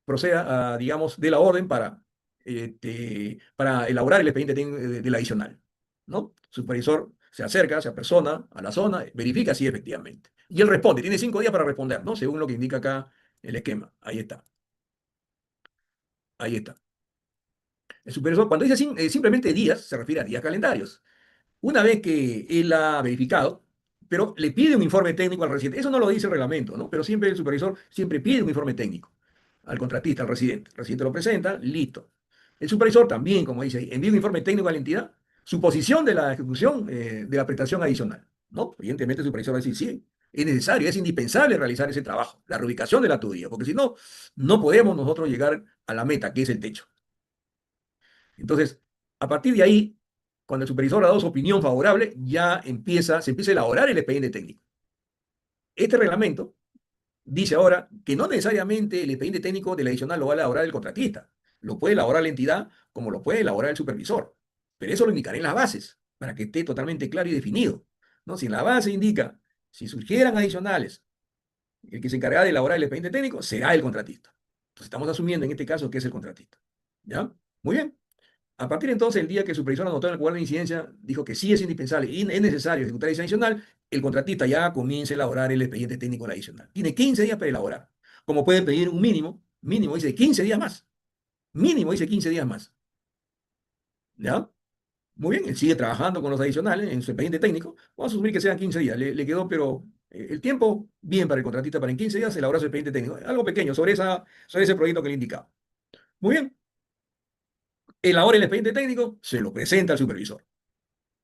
proceda a, digamos, de la orden para elaborar el expediente del adicional, ¿no? El supervisor se acerca, se apersona a la zona, verifica si efectivamente. Y él responde, tiene 5 días para responder, ¿no? Según lo que indica acá el esquema. Ahí está, ahí está. El supervisor, cuando dice simplemente días, se refiere a días calendarios. Una vez que él ha verificado, pero le pide un informe técnico al residente. Eso no lo dice el reglamento, ¿no? Pero siempre el supervisor siempre pide un informe técnico al contratista, al residente. El residente lo presenta, listo. El supervisor también, como dice ahí, envía un informe técnico a la entidad, su posición de la ejecución de la prestación adicional, ¿no? Evidentemente el supervisor va a decir, sí, es necesario, es indispensable realizar ese trabajo, la reubicación de la tubería, porque si no, no podemos nosotros llegar a la meta, que es el techo. Entonces, a partir de ahí, cuando el supervisor ha dado su opinión favorable, se empieza a elaborar el expediente técnico. Este reglamento dice ahora que no necesariamente el expediente técnico del adicional lo va a elaborar el contratista, lo puede elaborar la entidad como lo puede elaborar el supervisor, pero eso lo indicaré en las bases, para que esté totalmente claro y definido, ¿no? Si en la base indica, si surgieran adicionales, el que se encargará de elaborar el expediente técnico será el contratista. Entonces estamos asumiendo en este caso que es el contratista. ¿Ya? Muy bien. A partir de entonces, el día que el supervisor anotó en el cuaderno de incidencia, dijo que sí es indispensable y es necesario ejecutar ese adicional, el contratista ya comienza a elaborar el expediente técnico adicional. Tiene 15 días para elaborar. Como puede pedir un mínimo dice 15 días más. Mínimo dice 15 días más. ¿Ya? Muy bien, él sigue trabajando con los adicionales en su expediente técnico. Vamos a asumir que sean 15 días. Le quedó, pero el tiempo bien para el contratista para en 15 días elaborar su expediente técnico. Algo pequeño sobre ese proyecto que le indicaba. Muy bien, elabora el expediente técnico, se lo presenta al supervisor.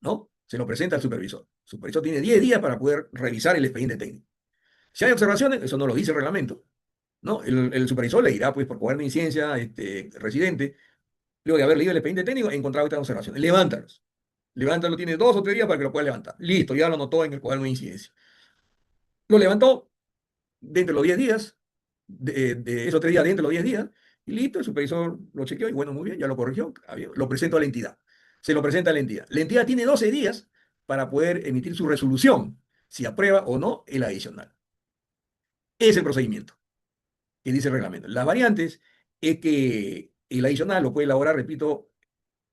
¿No? Se lo presenta al supervisor. El supervisor tiene 10 días para poder revisar el expediente técnico. Si hay observaciones, eso no lo dice el reglamento, ¿no? El supervisor le dirá, pues, por cuaderno de incidencia, residente, luego de haber leído el expediente técnico, he encontrado estas observaciones. Levántalos. Levántalo, tiene 2 o 3 días para que lo pueda levantar. Listo, ya lo anotó en el cuaderno de incidencia. Lo levantó dentro de los 10 días, de esos 3 días dentro de los 10 días, y listo, el supervisor lo chequeó y bueno, muy bien, ya lo corrigió, lo presento a la entidad. Se lo presenta a la entidad. La entidad tiene 12 días para poder emitir su resolución, si aprueba o no el adicional. Es el procedimiento que dice el reglamento. Las variantes es que el adicional lo puede elaborar, repito,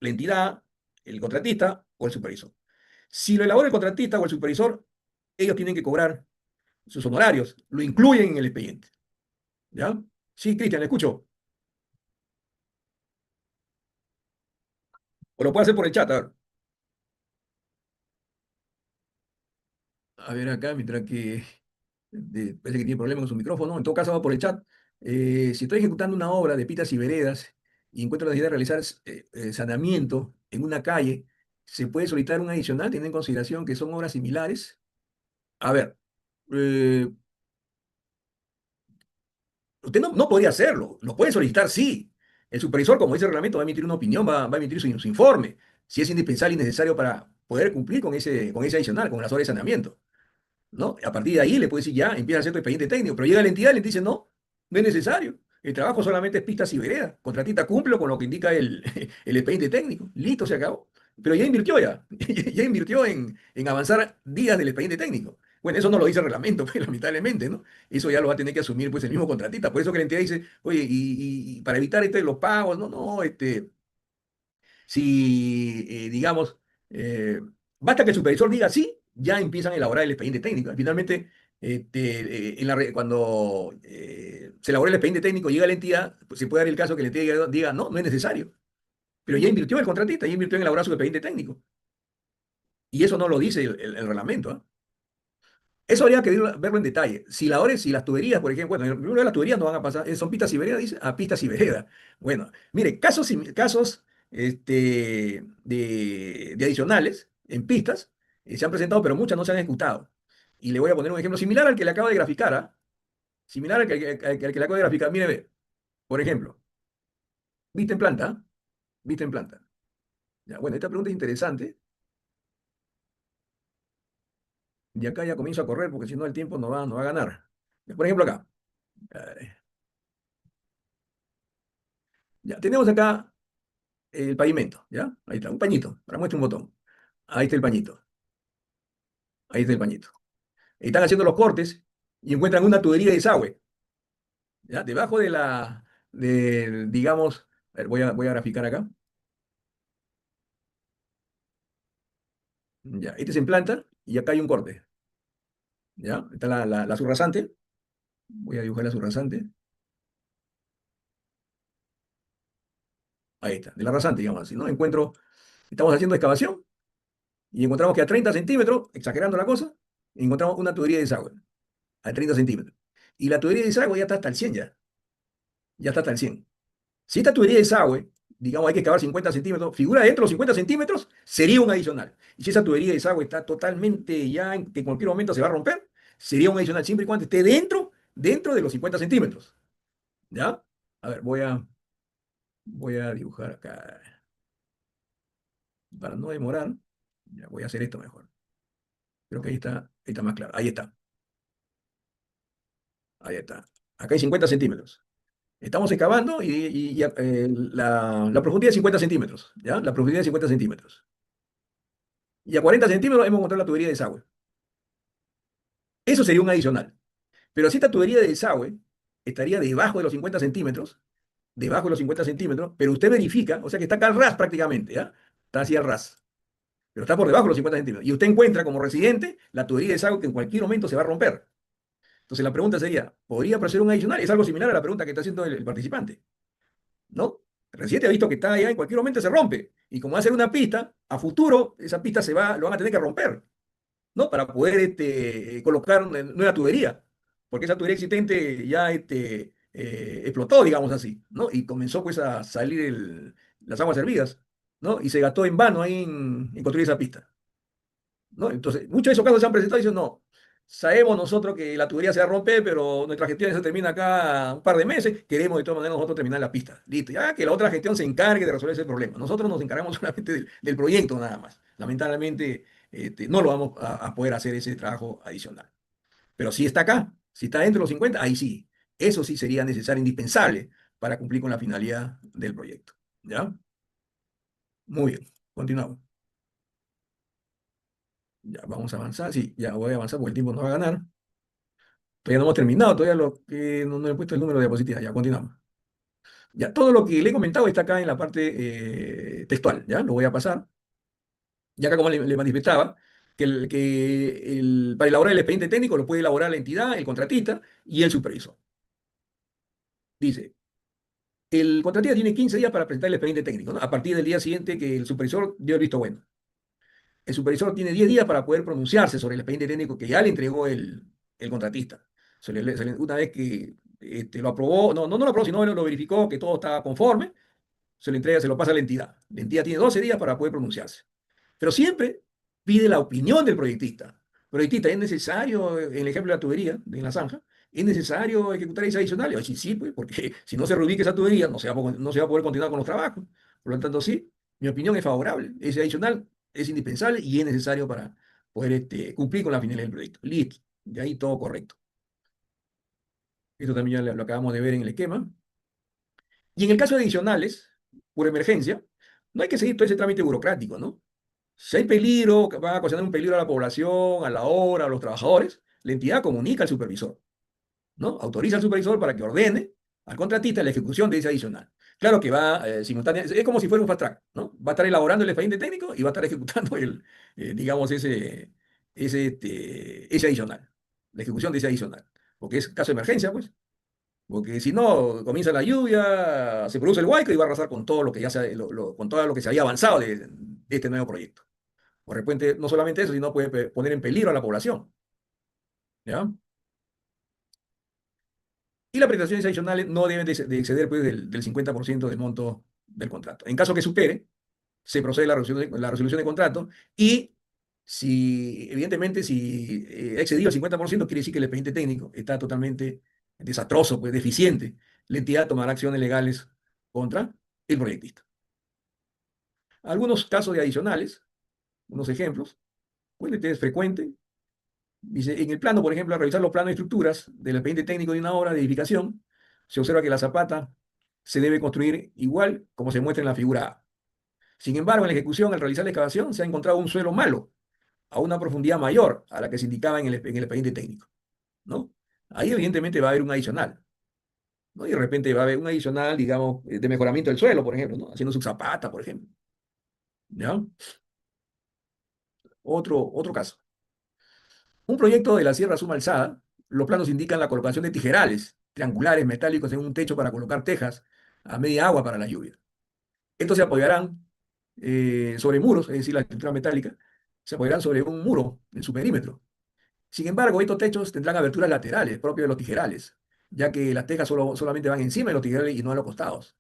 la entidad, el contratista o el supervisor. Si lo elabora el contratista o el supervisor, ellos tienen que cobrar sus honorarios, lo incluyen en el expediente. ¿Ya? Sí, Cristian, le escucho. O lo puede hacer por el chat. A ver acá, mientras que parece que tiene problemas con su micrófono. En todo caso, va por el chat. Si estoy ejecutando una obra de pitas y veredas y encuentro la necesidad de realizar saneamiento en una calle, ¿se puede solicitar un adicional teniendo en consideración que son obras similares? A ver, eh, usted no podría hacerlo. Lo puede solicitar, sí. El supervisor, como dice el reglamento, va a emitir una opinión, va a emitir su informe, si es indispensable y necesario para poder cumplir con ese adicional, con las obras de saneamiento. ¿No? A partir de ahí le puede decir ya, empieza a hacer tu expediente técnico, pero llega la entidad y le dice no, no es necesario. El trabajo solamente es pistas y veredas. Contratista cumplo con lo que indica el expediente técnico. Listo, se acabó. Pero ya invirtió ya. Ya invirtió en avanzar días del expediente técnico. Bueno, eso no lo dice el reglamento, pues, lamentablemente, ¿no? Eso ya lo va a tener que asumir pues el mismo contratista. Por eso que la entidad dice, oye, y para evitar los pagos, no, no, si, digamos, eh, basta que el supervisor diga sí, ya empiezan a elaborar el expediente técnico. Finalmente, cuando se elabora el expediente técnico, llega la entidad, pues se puede dar el caso que la entidad diga, no, no es necesario. Pero ya invirtió el contratista, ya invirtió en elaborar su expediente técnico. Y eso no lo dice el reglamento, ¿ah? Eso habría que verlo en detalle. Si las tuberías, por ejemplo, bueno, primero las tuberías no van a pasar, son pistas y veredas, dice, a pistas y veredas. Bueno, mire, casos de adicionales en pistas se han presentado, pero muchas no se han ejecutado. Y le voy a poner un ejemplo similar al que le acabo de graficar, ¿ah? Similar al que le acabo de graficar. Mire, ve, por ejemplo, viste en planta, ¿ah? Viste en planta. Ya, bueno, esta pregunta es interesante. Y acá ya comienzo a correr porque si no el tiempo no va a ganar. Por ejemplo, acá. eh, Ya, tenemos acá el pavimento, ¿ya? Ahí está, un pañito, para muestra un botón. Ahí está el pañito, ahí está el pañito. Están haciendo los cortes y encuentran una tubería de desagüe, ¿ya? Debajo digamos, a ver, voy a graficar acá. Ya, este se implanta y acá hay un corte, ¿ya? Está la subrasante. Voy a dibujar la subrasante. Ahí está, de la rasante, digamos así, ¿no? Estamos haciendo excavación y encontramos que a 30 centímetros, exagerando la cosa, encontramos una tubería de desagüe, a 30 centímetros. Y la tubería de desagüe ya está hasta el 100 ya está hasta el 100. Si esta tubería de desagüe, digamos, hay que excavar 50 centímetros, figura dentro de los 50 centímetros, sería un adicional. Y si esa tubería de desagüe está totalmente ya, que en cualquier momento se va a romper, sería un adicional, siempre y cuando esté dentro de los 50 centímetros. ¿Ya? A ver, voy a dibujar acá, para no demorar, ya voy a hacer esto mejor. Creo que ahí está más claro. Ahí está, ahí está. Acá hay 50 centímetros. Estamos excavando y la profundidad es 50 centímetros, ¿ya? La profundidad es 50 centímetros. Y a 40 centímetros hemos encontrado la tubería de desagüe. Eso sería un adicional. Pero si esta tubería de desagüe estaría debajo de los 50 centímetros, debajo de los 50 centímetros, pero usted verifica, o sea que está acá al ras prácticamente, ¿ya? Está así al ras, pero está por debajo de los 50 centímetros. Y usted encuentra como residente la tubería de desagüe que en cualquier momento se va a romper. Entonces la pregunta sería, ¿podría aparecer un adicional? Es algo similar a la pregunta que está haciendo el participante, ¿no? El residente ha visto que está allá, en cualquier momento se rompe. Y como va a ser una pista, a futuro esa pista lo van a tener que romper. ¿No? Para poder colocar una nueva tubería, porque esa tubería existente ya explotó, digamos así, ¿no? Y comenzó pues a salir las aguas hervidas, ¿no? Y se gastó en vano ahí en construir esa pista, ¿no? Entonces, muchos de esos casos se han presentado y dicen, no, sabemos nosotros que la tubería se va a romper, pero nuestra gestión se termina acá un par de meses, queremos de todas maneras nosotros terminar la pista, listo, ya que la otra gestión se encargue de resolver ese problema. Nosotros nos encargamos solamente del proyecto nada más. Lamentablemente, no lo vamos a poder hacer ese trabajo adicional. Pero si está acá, si está dentro de los 50, ahí sí. Eso sí sería necesario, indispensable para cumplir con la finalidad del proyecto. ¿Ya? Muy bien, continuamos. Ya vamos a avanzar. Sí, ya voy a avanzar porque el tiempo nos va a ganar. Todavía no hemos terminado, todavía no he puesto el número de diapositivas. Ya, continuamos. Ya, todo lo que le he comentado está acá en la parte textual. Ya, lo voy a pasar. Y acá, como le manifestaba, para elaborar el expediente técnico lo puede elaborar la entidad, el contratista y el supervisor. Dice, el contratista tiene 15 días para presentar el expediente técnico, ¿no? A partir del día siguiente que el supervisor dio el visto bueno. El supervisor tiene 10 días para poder pronunciarse sobre el expediente técnico que ya le entregó el contratista. Una vez que lo aprobó, no lo aprobó, sino lo verificó que todo estaba conforme, se lo pasa a la entidad. La entidad tiene 12 días para poder pronunciarse. Pero siempre pide la opinión del proyectista. Proyectista, ¿es necesario, en el ejemplo de la tubería, de la zanja, es necesario ejecutar ese adicional? Sí, sí, pues, porque si no se reubica esa tubería, no se va a poder continuar con los trabajos. Por lo tanto, sí, mi opinión es favorable. Ese adicional es indispensable y es necesario para poder cumplir con la finalidad del proyecto. Listo, de ahí todo correcto. Esto también ya lo acabamos de ver en el esquema. Y en el caso de adicionales, por emergencia, no hay que seguir todo ese trámite burocrático, ¿no? Si hay peligro, que va a ocasionar un peligro a la población, a la obra, a los trabajadores, la entidad comunica al supervisor, ¿no? Autoriza al supervisor para que ordene al contratista la ejecución de ese adicional. Claro que va simultáneamente, es como si fuera un fast track, ¿no? Va a estar elaborando el expediente técnico y va a estar ejecutando digamos, ese adicional, la ejecución de ese adicional. Porque es caso de emergencia, pues. Porque si no, comienza la lluvia, se produce el huaico y va a arrasar con todo lo que ya con todo lo que se había avanzado de este nuevo proyecto. De repente, no solamente eso, sino puede poner en peligro a la población, ¿ya? Y las prestaciones adicionales no deben de exceder pues, del 50% del monto del contrato. En caso que supere, se procede a la resolución de contrato y si, evidentemente, si ha excedido el 50%, quiere decir que el expediente técnico está totalmente desastroso, pues deficiente. La entidad tomará acciones legales contra el proyectista. Algunos casos de adicionales, unos ejemplos, pues es frecuente. Dice, en el plano, por ejemplo, al revisar los planos de estructuras del expediente técnico de una obra de edificación, se observa que la zapata se debe construir igual como se muestra en la figura A. Sin embargo, en la ejecución, al realizar la excavación, se ha encontrado un suelo malo, a una profundidad mayor a la que se indicaba en el expediente técnico, ¿no? Ahí evidentemente va a haber un adicional, ¿no? Y de repente va a haber un adicional, digamos, de mejoramiento del suelo, por ejemplo, ¿no? Haciendo su zapata, por ejemplo, ¿ya? Otro caso. Un proyecto de la Sierra Suma Alzada, los planos indican la colocación de tijerales triangulares metálicos en un techo para colocar tejas a media agua para la lluvia. Estos se apoyarán sobre muros, es decir, la estructura metálica, se apoyarán sobre un muro en su perímetro. Sin embargo, estos techos tendrán aberturas laterales propias de los tijerales, ya que las tejas solamente van encima de los tijerales y no a los costados.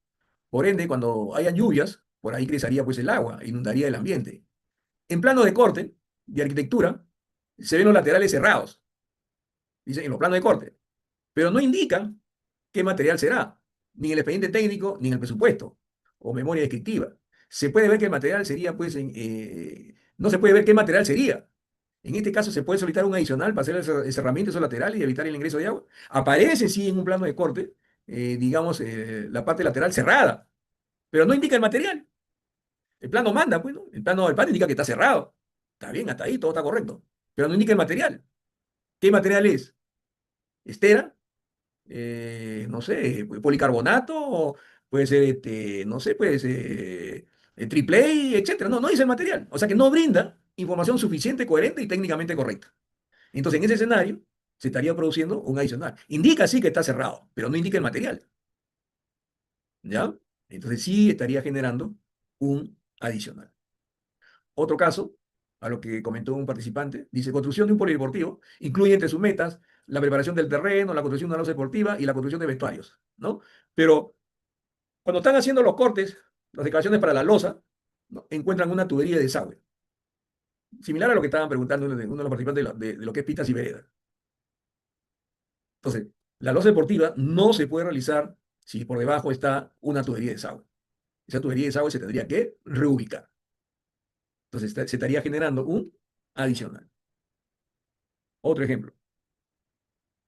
Por ende, cuando hayan lluvias, por ahí crecería pues el agua, inundaría el ambiente. En plano de corte, de arquitectura, se ven los laterales cerrados, dice, en los planos de corte, pero no indican qué material será, ni en el expediente técnico, ni en el presupuesto o memoria descriptiva. Se puede ver que el material sería, pues, no se puede ver qué material sería. En este caso se puede solicitar un adicional para hacer el cerramiento de esos laterales y evitar el ingreso de agua. Aparece, sí, en un plano de corte, digamos, la parte lateral cerrada, pero no indica el material. El plano manda, pues, ¿no? El plano indica que está cerrado. Está bien, hasta ahí todo está correcto, pero no indica el material. ¿Qué material es? ¿Estera? No sé, policarbonato, o puede ser, no sé, puede ser triple A, etcétera. No, no dice el material. O sea que no brinda información suficiente, coherente y técnicamente correcta. Entonces, en ese escenario, se estaría produciendo un adicional. Indica sí que está cerrado, pero no indica el material. ¿Ya? Entonces, sí estaría generando un adicional. Otro caso, a lo que comentó un participante, dice, construcción de un polideportivo incluye entre sus metas la preparación del terreno, la construcción de una losa deportiva y la construcción de vestuarios, ¿no? Pero cuando están haciendo los cortes, las excavaciones para la losa, ¿no? Encuentran una tubería de desagüe, similar a lo que estaban preguntando uno de los participantes de lo que es pistas y veredas. Entonces, la losa deportiva no se puede realizar si por debajo está una tubería de desagüe. Esa tubería de desagüe se tendría que reubicar. Entonces, se estaría generando un adicional. Otro ejemplo.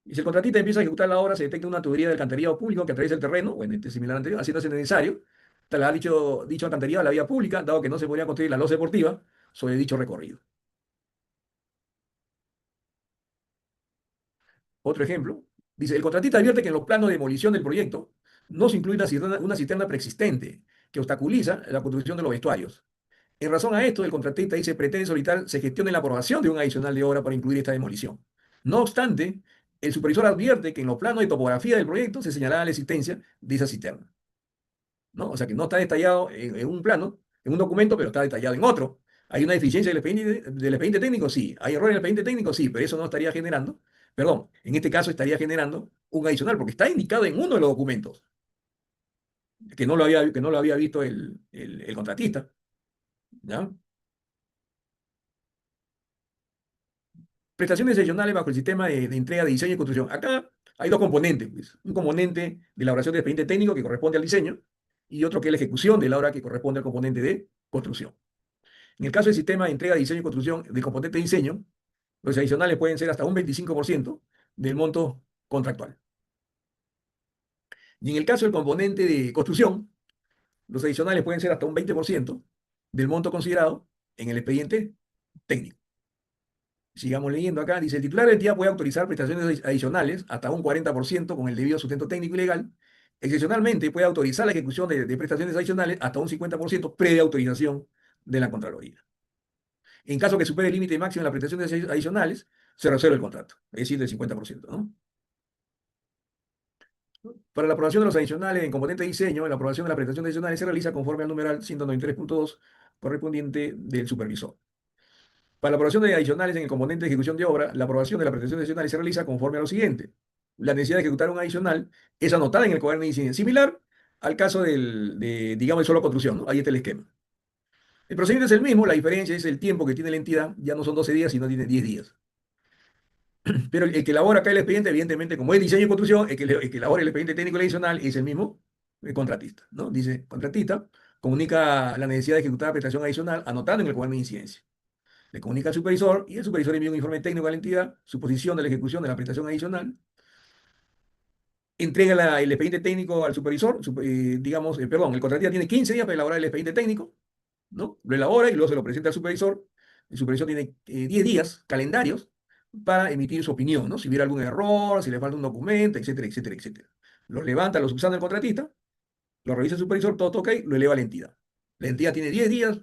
Y si el contratista empieza a ejecutar la obra, se detecta una tubería de alcantarillado público que atraviesa el terreno, bueno, este similar al anterior, haciéndose necesario, tal ha dicho alcantarillado a la vía pública, dado que no se podría construir la losa deportiva sobre dicho recorrido. Otro ejemplo, dice, el contratista advierte que en los planos de demolición del proyecto no se incluye una cisterna preexistente que obstaculiza la construcción de los vestuarios. En razón a esto, el contratista dice, pretende solicitar se gestione la aprobación de un adicional de obra para incluir esta demolición. No obstante, el supervisor advierte que en los planos de topografía del proyecto se señalará la existencia de esa cisterna, ¿no? O sea que no está detallado en un plano, en un documento, pero está detallado en otro. ¿Hay una deficiencia del expediente técnico? Sí. ¿Hay error en el expediente técnico? Sí, pero eso no estaría generando, perdón, en este caso estaría generando un adicional, porque está indicado en uno de los documentos, que no lo había visto el contratista, ¿ya? Prestaciones adicionales bajo el sistema de entrega de diseño y construcción. Acá hay dos componentes, pues. Un componente de elaboración del expediente técnico que corresponde al diseño y otro que es la ejecución de la obra que corresponde al componente de construcción. En el caso del sistema de entrega de diseño y construcción del componente de diseño, los adicionales pueden ser hasta un 25% del monto contractual. Y en el caso del componente de construcción, los adicionales pueden ser hasta un 20% del monto considerado en el expediente técnico. Sigamos leyendo acá. Dice, el titular de la entidad puede autorizar prestaciones adicionales hasta un 40% con el debido sustento técnico y legal. Excepcionalmente, puede autorizar la ejecución de prestaciones adicionales hasta un 50% previa autorización de la Contraloría. En caso que supere el límite máximo de las prestaciones adicionales, se resuelve el contrato, es decir, del 50%, ¿no? Para la aprobación de los adicionales en componente de diseño, la aprobación de las prestaciones adicionales se realiza conforme al numeral 193.2 correspondiente del supervisor. Para la aprobación de adicionales en el componente de ejecución de obra, la aprobación de las prestaciones adicionales se realiza conforme a lo siguiente. La necesidad de ejecutar un adicional es anotada en el cuaderno de incidencia, similar al caso digamos, de solo construcción, ¿no? Ahí está el esquema. El procedimiento es el mismo, la diferencia es el tiempo que tiene la entidad, ya no son 12 días, sino tiene 10 días. Pero el que elabora acá el expediente, evidentemente, como es diseño y construcción, el que elabora el expediente técnico adicional es el mismo contratista, ¿no? Dice, contratista comunica la necesidad de ejecutar la prestación adicional anotando en el cuaderno de incidencia. Le comunica al supervisor y el supervisor envía un informe técnico a la entidad, su posición de la ejecución de la prestación adicional, entrega el expediente técnico al supervisor, digamos, perdón, el contratista tiene 15 días para elaborar el expediente técnico, ¿no? Lo elabora y luego se lo presenta al supervisor. El supervisor tiene 10 días calendarios para emitir su opinión, ¿no? Si hubiera algún error, si le falta un documento, etcétera, etcétera, etcétera. Lo levanta, lo subsana el contratista, lo revisa el supervisor, todo ok, lo eleva a la entidad. La entidad tiene 10 días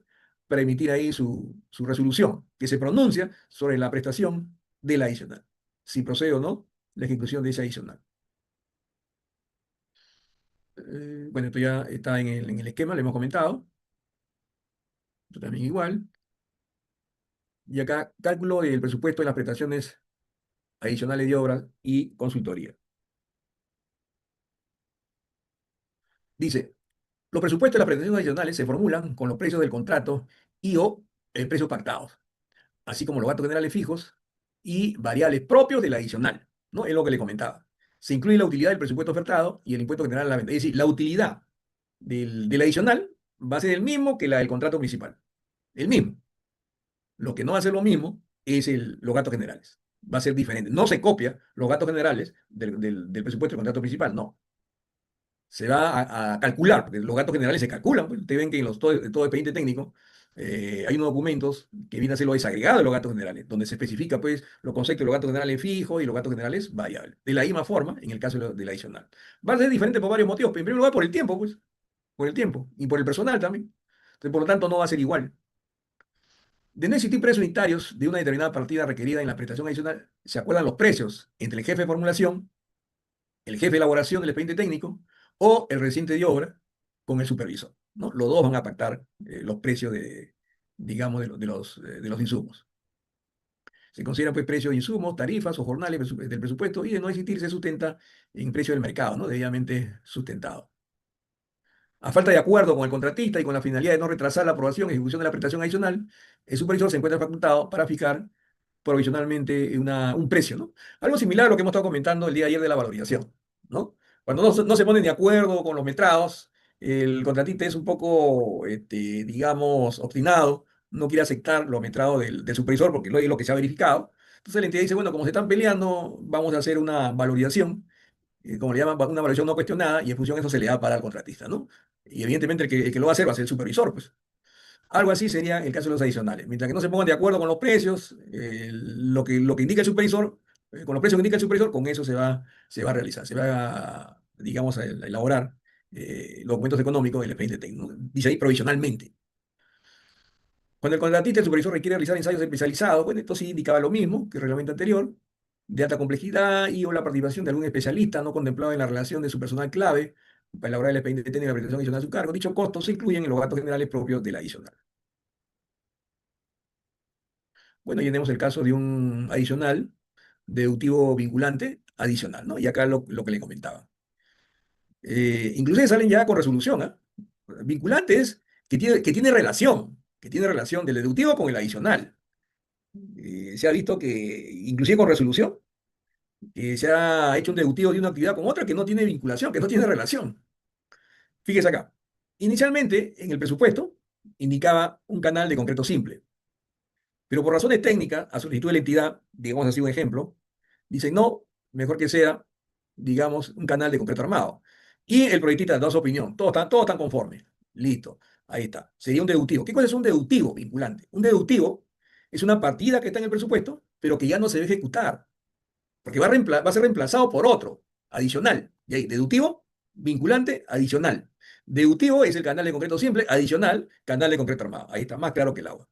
para emitir ahí su resolución, que se pronuncia sobre la prestación del adicional, si procede o no la ejecución de ese adicional. Bueno, esto ya está en el esquema, lo hemos comentado. Esto también igual. Y acá, cálculo del presupuesto de las prestaciones adicionales de obras y consultoría. Dice, los presupuestos de las prestaciones adicionales se formulan con los precios del contrato y o precios pactados, así como los gastos generales fijos y variables propios del adicional, ¿no? Es lo que le comentaba. Se incluye la utilidad del presupuesto ofertado y el impuesto general a la venta. Es decir, la utilidad del adicional va a ser el mismo que la del contrato principal. El mismo. Lo que no va a ser lo mismo es los gastos generales. Va a ser diferente. No se copia los gastos generales del presupuesto del contrato principal, no. Se va a calcular, porque los gastos generales se calculan. Pues. Ustedes ven que en todo expediente técnico hay unos documentos que vienen a ser lo desagregado de los gastos generales, donde se especifica pues, los conceptos de los gastos generales fijos y los gastos generales variables. De la misma forma, en el caso del adicional. Va a ser diferente por varios motivos. En primer lugar, por el tiempo, pues. Por el tiempo. Y por el personal también. Entonces, por lo tanto, no va a ser igual. De no existir precios unitarios de una determinada partida requerida en la prestación adicional, se acuerdan los precios entre el jefe de formulación, el jefe de elaboración del expediente técnico o el residente de obra con el supervisor, ¿no? Los dos van a pactar los precios digamos, de los insumos. Se consideran pues precios de insumos, tarifas o jornales del presupuesto y de no existir se sustenta en precio del mercado, ¿no? Debidamente sustentado. A falta de acuerdo con el contratista y con la finalidad de no retrasar la aprobación y ejecución de la prestación adicional, el supervisor se encuentra facultado para fijar provisionalmente un precio, ¿no? Algo similar a lo que hemos estado comentando el día de ayer de la valorización, ¿no? Cuando no se ponen de acuerdo con los metrados, el contratista es un poco, digamos, obstinado, no quiere aceptar los metrados del supervisor porque no es lo que se ha verificado. Entonces la entidad dice, bueno, como se están peleando, vamos a hacer una valorización, como le llaman, una valoración no cuestionada, y en función de eso se le da para al contratista, ¿no? Y evidentemente el que lo va a hacer va a ser el supervisor, pues. Algo así sería el caso de los adicionales. Mientras que no se pongan de acuerdo con los precios, lo que indica el supervisor, con los precios que indica el supervisor, con eso se va a realizar, se va, digamos, a elaborar los documentos económicos del expediente técnico. Dice ahí provisionalmente. Cuando el contratista, el supervisor requiere realizar ensayos especializados, bueno, esto sí indicaba lo mismo que el reglamento anterior, de alta complejidad y o la participación de algún especialista no contemplado en la relación de su personal clave para elaborar el expediente técnico de la prestación adicional a su cargo. Dichos costos se incluyen en los gastos generales propios de la adicional. Bueno, y tenemos el caso de un adicional, deductivo vinculante adicional, ¿no? Y acá lo que le comentaba. Inclusive salen ya con resolución, ¿ah? Vinculante es que tiene relación del deductivo con el adicional. Se ha visto que, inclusive con resolución, se ha hecho un deductivo de una actividad con otra que no tiene vinculación, que no tiene relación. Fíjese acá. Inicialmente, en el presupuesto, indicaba un canal de concreto simple. Pero por razones técnicas, a solicitud de la entidad, digamos así un ejemplo, dicen no, mejor que sea, digamos, un canal de concreto armado. Y el proyectista da su opinión. Todos están conformes. Listo. Ahí está. Sería un deductivo. ¿Qué cosa es un deductivo vinculante? Un deductivo es una partida que está en el presupuesto, pero que ya no se debe ejecutar, porque va a ser reemplazado por otro, adicional. Y ahí, deductivo, vinculante, adicional. Deductivo es el canal de concreto simple, adicional, canal de concreto armado. Ahí está, más claro que el agua.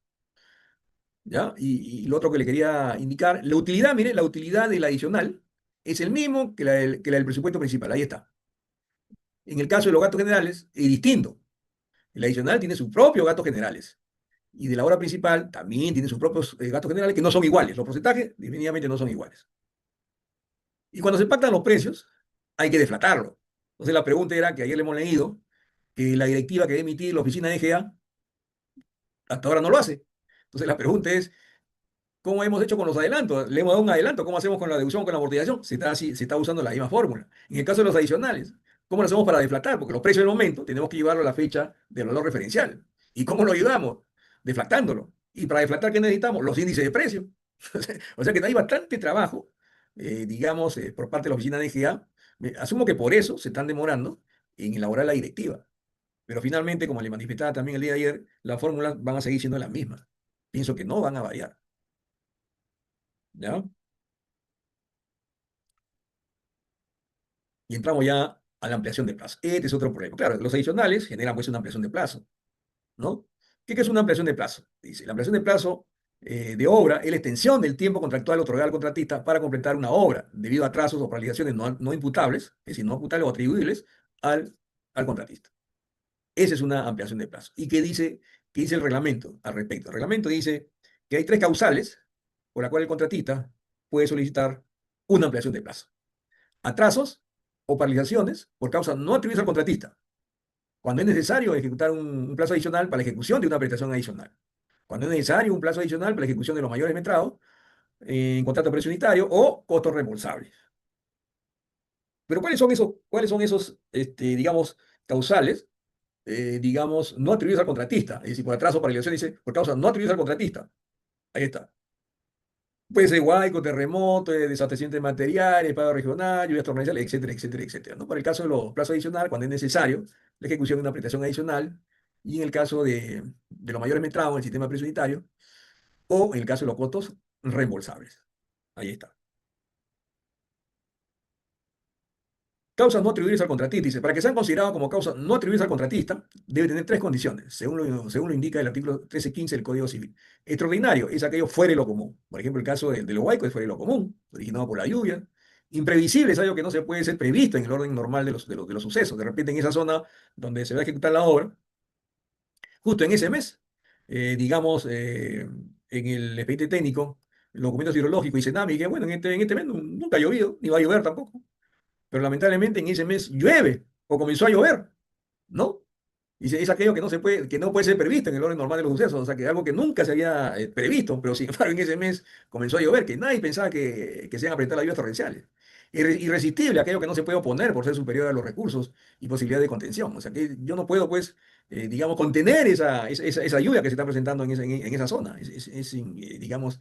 ¿Ya? Y lo otro que le quería indicar, la utilidad, mire, la utilidad del adicional es el mismo que la del presupuesto principal. Ahí está. En el caso de los gastos generales, es distinto. El adicional tiene sus propios gastos generales. Y de la obra principal también tiene sus propios gastos generales que no son iguales. Los porcentajes definitivamente no son iguales. Y cuando se pactan los precios, hay que deflatarlo. Entonces la pregunta era que ayer le hemos leído que la directiva que debe emitir la oficina de EGA hasta ahora no lo hace. Entonces la pregunta es, ¿cómo hemos hecho con los adelantos? Le hemos dado un adelanto, ¿cómo hacemos con la deducción, con la amortización? Se está usando la misma fórmula. En el caso de los adicionales, ¿cómo lo hacemos para deflatar? Porque los precios del momento tenemos que llevarlo a la fecha del valor referencial. ¿Y cómo lo ayudamos? Deflactándolo. Y para deflactar, ¿qué necesitamos? Los índices de precios. O sea que hay bastante trabajo, digamos, por parte de la oficina de EGA. Asumo que por eso se están demorando en elaborar la directiva. Pero finalmente, como le manifestaba también el día de ayer, las fórmulas van a seguir siendo las mismas. Pienso que no van a variar. ¿Ya? Y entramos ya a la ampliación de plazo. Este es otro problema. Claro, los adicionales generan pues una ampliación de plazo, ¿no? ¿Qué es una ampliación de plazo? Dice, la ampliación de plazo de obra es la extensión del tiempo contractual otorgado al contratista para completar una obra debido a atrasos o paralizaciones no imputables, es decir, no imputables o atribuibles al contratista. Esa es una ampliación de plazo. ¿Y qué dice el reglamento al respecto? El reglamento dice que hay tres causales por las cuales el contratista puede solicitar una ampliación de plazo: atrasos o paralizaciones por causa no atribuidas al contratista, cuando es necesario ejecutar un plazo adicional para la ejecución de una prestación adicional, cuando es necesario un plazo adicional para la ejecución de los mayores metrados en contrato de precio unitario o costos reembolsables. Pero cuáles son esos digamos, causales, digamos, no atribuidos al contratista? Es decir, por atraso o paralización dice, por causa no atribuidos al contratista. Ahí está. Puede ser huaico, terremoto, desabastecimiento de materiales, pago regional, lluvias torrenciales, etcétera, etcétera, etcétera, ¿no? Para el caso de los plazos adicionales, cuando es necesario la ejecución de una prestación adicional, y en el caso de los mayores metrados en el sistema presunitario, o en el caso de los costos reembolsables. Ahí está. Causas no atribuibles al contratista. Dice, para que sean considerados como causas no atribuibles al contratista, debe tener tres condiciones, según lo indica el artículo 1315 del Código Civil. Extraordinario es aquello fuera de lo común. Por ejemplo, el caso de los huaicos es fuera de lo común, originado por la lluvia. Imprevisible es algo que no se puede ser previsto en el orden normal de los sucesos. De repente, en esa zona donde se va a ejecutar la obra, justo en ese mes, digamos, en el expediente técnico, el documento hidrológico y CENAMI, que bueno, en este mes nunca ha llovido, ni va a llover tampoco, pero lamentablemente en ese mes llueve o comenzó a llover, ¿no? Y es aquello que no puede ser previsto en el orden normal de los sucesos, o sea, que algo que nunca se había previsto, pero sin embargo en ese mes comenzó a llover, que nadie pensaba que se iban a presentar las lluvias torrenciales. Irresistible, aquello que no se puede oponer por ser superior a los recursos y posibilidad de contención. O sea, que yo no puedo, pues, digamos, contener esa lluvia que se está presentando en esa zona. Digamos,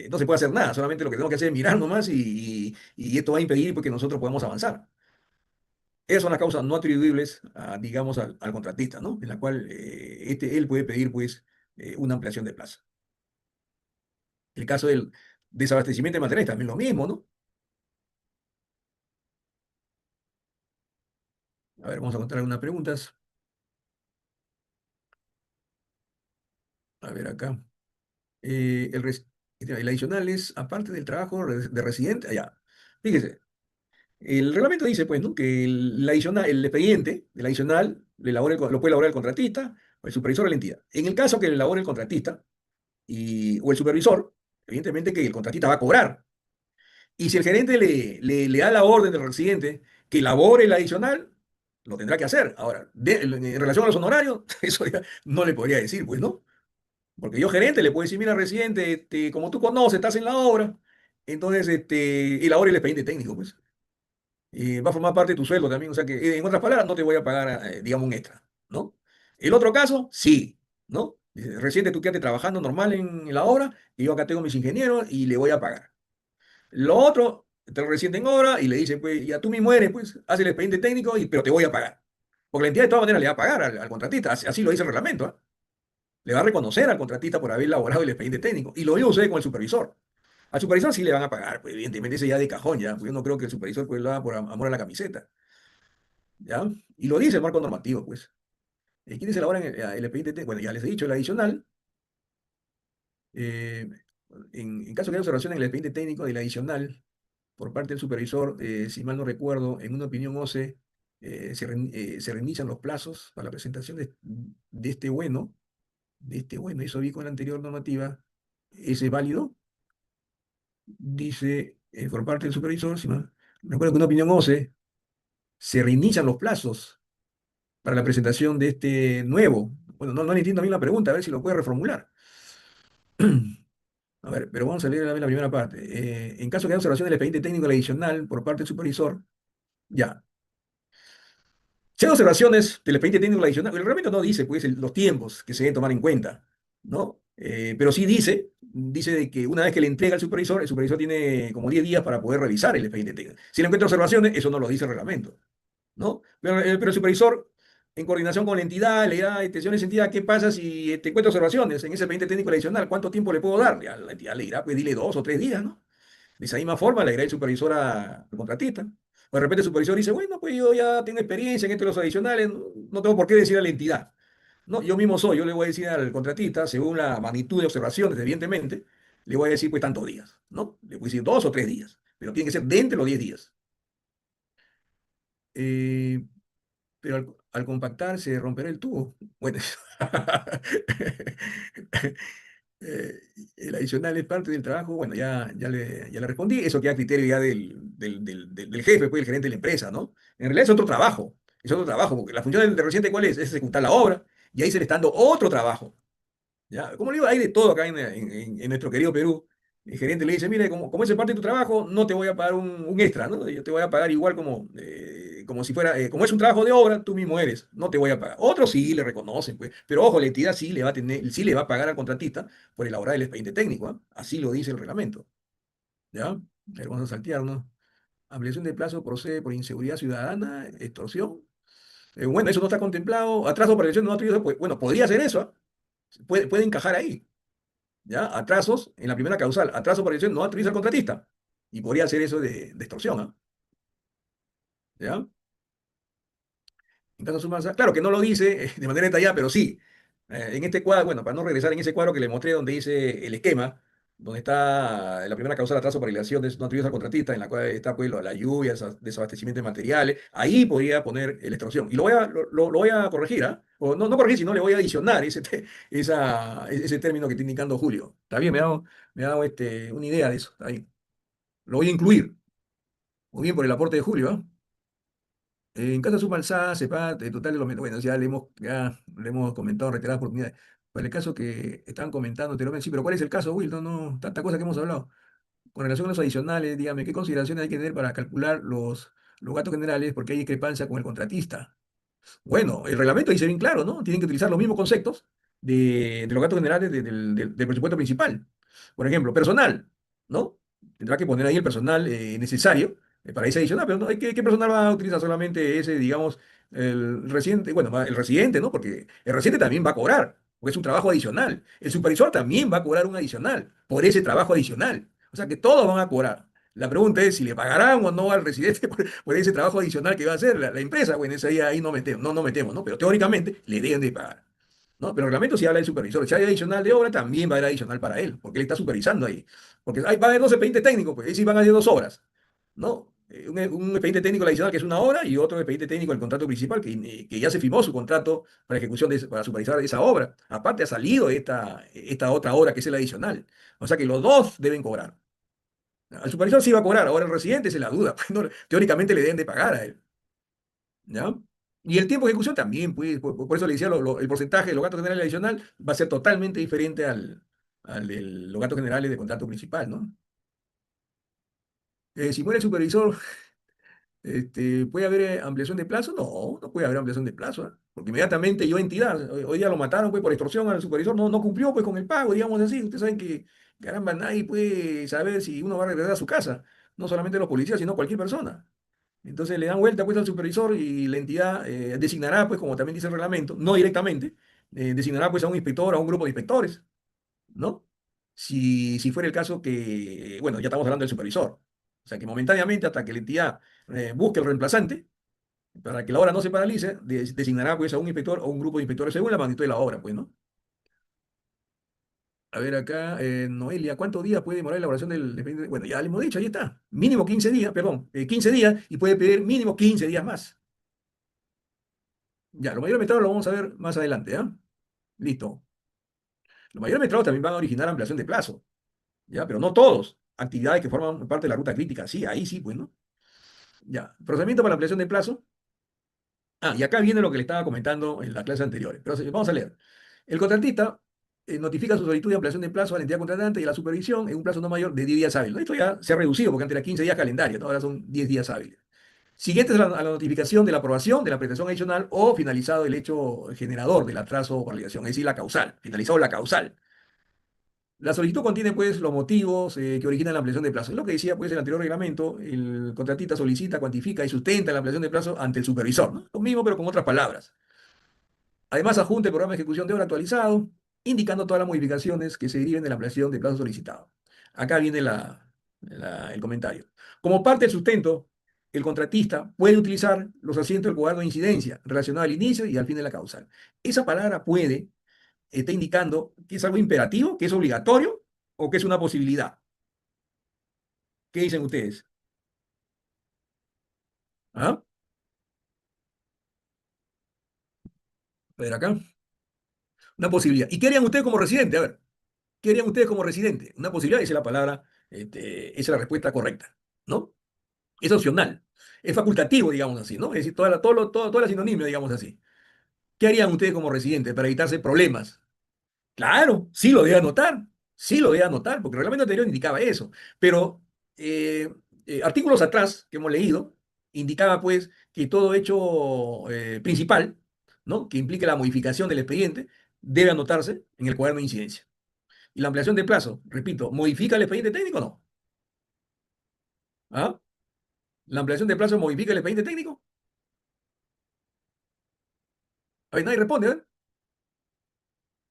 no se puede hacer nada, solamente lo que tenemos que hacer es mirar nomás y esto va a impedir pues, que nosotros podamos avanzar. Esas son las causas no atribuibles, digamos, al contratista, ¿no? En la cual él puede pedir, pues, una ampliación de plazo. El caso del desabastecimiento de materiales también lo mismo, ¿no? A ver, vamos a contar algunas preguntas. A ver acá. El adicional es, aparte del trabajo de residente, allá. Fíjese, el reglamento dice, pues, ¿no? Que el expediente del adicional lo puede elaborar el contratista o el supervisor de la entidad. En el caso que le elabore el contratista o el supervisor, evidentemente que el contratista va a cobrar. Y si el gerente le da la orden del residente que elabore el adicional, lo tendrá que hacer. Ahora, en relación a los honorarios, eso ya no le podría decir, pues, ¿no? Porque yo gerente le puedo decir, mira, residente, como tú conoces, estás en la obra, entonces elabora el expediente técnico, pues. Y va a formar parte de tu sueldo también. O sea que, en otras palabras, no te voy a pagar, digamos, un extra, ¿no? El otro caso, sí, ¿no? Dice, residente, tú quédate trabajando normal en la obra y yo acá tengo mis ingenieros y le voy a pagar. Lo otro, está el residente en obra y le dice, pues, ya tú mismo eres, pues, haz el expediente técnico, pero te voy a pagar. Porque la entidad de todas maneras le va a pagar al contratista, así lo dice el reglamento, ¿ah? Le va a reconocer al contratista por haber elaborado el expediente técnico. Y lo mismo sucede con el supervisor. Al supervisor sí le van a pagar, pues evidentemente ese ya de cajón, ya, porque yo no creo que el supervisor pues lo haga por amor a la camiseta, ¿ya? Y lo dice el marco normativo, pues. ¿Quiénes elaboran el expediente técnico? Bueno, ya les he dicho, el adicional, eh, en caso de que haya observación en el expediente técnico del adicional, por parte del supervisor, si mal no recuerdo, en una opinión OCE, se reinician los plazos para la presentación de este bueno, eso vi con la anterior normativa, ese es válido, dice por parte del supervisor, si mal recuerdo que una opinión OCE, se reinician los plazos para la presentación de este nuevo. Bueno, no entiendo bien la pregunta, a ver si lo puede reformular. A ver, pero vamos a leer la primera parte. En caso de que haya observación del expediente técnico adicional por parte del supervisor, ya. Si hay observaciones del expediente técnico adicional, el reglamento no dice pues los tiempos que se deben tomar en cuenta, ¿no? Pero sí dice de que una vez que le entrega al supervisor, el supervisor tiene como 10 días para poder revisar el expediente técnico. Si no encuentra observaciones, eso no lo dice el reglamento, ¿no? Pero el supervisor, en coordinación con la entidad, le da atención a esa entidad, ¿qué pasa si te encuentra observaciones en ese expediente técnico adicional? ¿Cuánto tiempo le puedo dar? Ya la entidad le dirá, pues dile 2 o 3 días, ¿no? De esa misma forma le dirá el supervisor al contratista. O de repente el supervisor dice, bueno, pues yo ya tengo experiencia en esto de los adicionales, no tengo por qué decir a la entidad. No, yo mismo yo le voy a decir al contratista, según la magnitud de observaciones, evidentemente, le voy a decir pues tantos días, ¿no? Le voy a decir 2 o 3 días, pero tiene que ser dentro de los 10 días. Eh, pero al compactar se romperá el tubo. Bueno, eh, el adicional es parte del trabajo, bueno, ya le respondí, eso queda a criterio ya del jefe, pues, el gerente de la empresa, ¿no? En realidad es otro trabajo, porque la función del residente, ¿cuál es? Es ejecutar la obra, y ahí se le está dando otro trabajo. ¿Ya? Como le digo, hay de todo acá en nuestro querido Perú. El gerente le dice, mire, como es parte de tu trabajo, no te voy a pagar un extra, ¿no? Yo te voy a pagar igual como si fuera, como es un trabajo de obra, tú mismo eres, no te voy a pagar. Otros sí le reconocen, pues, pero ojo, la entidad sí le va a pagar al contratista por elaborar el expediente técnico, ¿ah? Así lo dice el reglamento, ¿ya? A ver, vamos a saltearnos. Ampliación de plazo procede por inseguridad ciudadana, extorsión. Bueno, eso no está contemplado. Atraso por elección no atribuido, pues, bueno, podría ser eso, ¿ah? Puede encajar ahí. ¿Ya? Atrasos en la primera causal, atraso por elección no autoriza al contratista. Y podría ser eso de extorsión, ¿ah? ¿Ya? En caso de suma, claro que no lo dice de manera detallada, pero sí. En este cuadro, bueno, para no regresar en ese cuadro que le mostré donde dice el esquema, donde está la primera causal atraso por elección no autoriza al contratista, en la cual está pues la lluvia, el desabastecimiento de materiales, ahí podría poner la extorsión. Y lo voy a corregir, ¿ah? O no corregir, sino le voy a adicionar ese término que está indicando Julio. Está bien, me ha dado una idea de eso. Está bien. Lo voy a incluir. Muy bien por el aporte de Julio, ¿ah? En caso de suma alzada, se paga el total de los... Bueno, ya le hemos comentado en reiteradas oportunidades. Para el caso que estaban comentando anteriormente, sí, pero ¿cuál es el caso, Will? No, tanta cosa que hemos hablado. Con relación a los adicionales, dígame, ¿qué consideraciones hay que tener para calcular los gastos generales? Porque hay discrepancia con el contratista. Bueno, el reglamento dice bien claro, ¿no? Tienen que utilizar los mismos conceptos de los gastos generales del presupuesto principal. Por ejemplo, personal, ¿no? Tendrá que poner ahí el personal necesario para ese adicional, pero no, ¿qué personal va a utilizar? Solamente ese, digamos, el residente, bueno, el residente, ¿no? Porque el residente también va a cobrar, porque es un trabajo adicional. El supervisor también va a cobrar un adicional por ese trabajo adicional. O sea que todos van a cobrar. La pregunta es si le pagarán o no al residente por ese trabajo adicional que va a hacer la empresa. Bueno, eso ahí no metemos, ¿no? Pero teóricamente le deben de pagar, ¿no? Pero el reglamento sí habla del supervisor. Si hay adicional de obra, también va a haber adicional para él, porque él está supervisando ahí. Porque va a haber dos expedientes técnicos, pues ahí sí van a haber 2 obras, ¿no? Un expediente técnico adicional que es una obra y otro expediente técnico del contrato principal que ya se firmó su contrato para ejecución para supervisar esa obra. Aparte ha salido esta otra obra que es el adicional. O sea que los dos deben cobrar. Al supervisor sí va a cobrar, ahora el residente se la duda, pues, teóricamente le deben de pagar a él, ¿ya? Y el tiempo de ejecución también, pues, por eso le decía, el porcentaje de los gastos generales adicional va a ser totalmente diferente al de los gastos generales de contrato principal, ¿no? Si muere el supervisor, ¿puede haber ampliación de plazo? No, no puede haber ampliación de plazo, ¿ah? Porque inmediatamente yo entidad, hoy día lo mataron pues por extorsión al supervisor, no cumplió pues con el pago, digamos así. Ustedes saben que, caramba, nadie puede saber si uno va a regresar a su casa. no solamente los policías, sino cualquier persona. Entonces le dan vuelta pues al supervisor y la entidad designará, pues como también dice el reglamento, no directamente, designará pues a un inspector, a un grupo de inspectores, ¿no? Si fuera el caso que, bueno, ya estamos hablando del supervisor. O sea que momentáneamente, hasta que la entidad busque el reemplazante, para que la obra no se paralice, designará pues a un inspector o un grupo de inspectores según la magnitud de la obra, pues, ¿no? A ver acá, Noelia, ¿cuántos días puede demorar la elaboración del expediente? Bueno, ya le hemos dicho, ahí está. Mínimo 15 días, perdón, 15 días y puede pedir mínimo 15 días más. Ya, los mayores metrados lo vamos a ver más adelante, ¿ah? Listo. Los mayores metrados también van a originar ampliación de plazo, ¿ya? Pero no todos. Actividades que forman parte de la ruta crítica, sí, ahí sí, pues, ¿no? Ya, procedimiento para la ampliación de plazo. Ah, y acá viene lo que le estaba comentando en las clases anteriores. Pero vamos a leer. El contratista notifica su solicitud de ampliación de plazo a la entidad contratante y a la supervisión en un plazo no mayor de 10 días hábiles. ¿No? Esto ya se ha reducido porque antes era 15 días calendario, ¿no? Ahora son 10 días hábiles. Siguientes a la notificación de la aprobación de la prestación adicional o finalizado el hecho generador del atraso o validación, es decir, la causal, finalizado la causal. La solicitud contiene, pues, los motivos que originan la ampliación de plazo. Es lo que decía, pues, el anterior reglamento, el contratista solicita, cuantifica y sustenta la ampliación de plazo ante el supervisor, ¿no? Lo mismo, pero con otras palabras. Además, adjunta el programa de ejecución de obra actualizado, indicando todas las modificaciones que se deriven de la ampliación de plazo solicitado. Acá viene el comentario. Como parte del sustento, el contratista puede utilizar los asientos del cuaderno de incidencia relacionado al inicio y al fin de la causal. Esa palabra puede está indicando que es algo imperativo, que es obligatorio o que es una posibilidad. ¿Qué dicen ustedes? ¿Ah? A ver acá. Una posibilidad. ¿Y qué harían ustedes como residente? A ver, ¿qué harían ustedes como residente? Una posibilidad, esa es la palabra, esa es la respuesta correcta, ¿no? Es opcional, es facultativo, digamos así, ¿no? Es decir, toda la sinonimia, digamos así. ¿Qué harían ustedes como residentes para evitarse problemas? Claro, sí lo debe anotar, porque el reglamento anterior indicaba eso. Pero eh, artículos atrás que hemos leído, indicaba pues que todo hecho principal, ¿no? Que implique la modificación del expediente, debe anotarse en el cuaderno de incidencia. Y la ampliación de plazo, repito, ¿modifica el expediente técnico o no? ¿Ah? ¿La ampliación de plazo modifica el expediente técnico? A ver, nadie responde, ¿eh?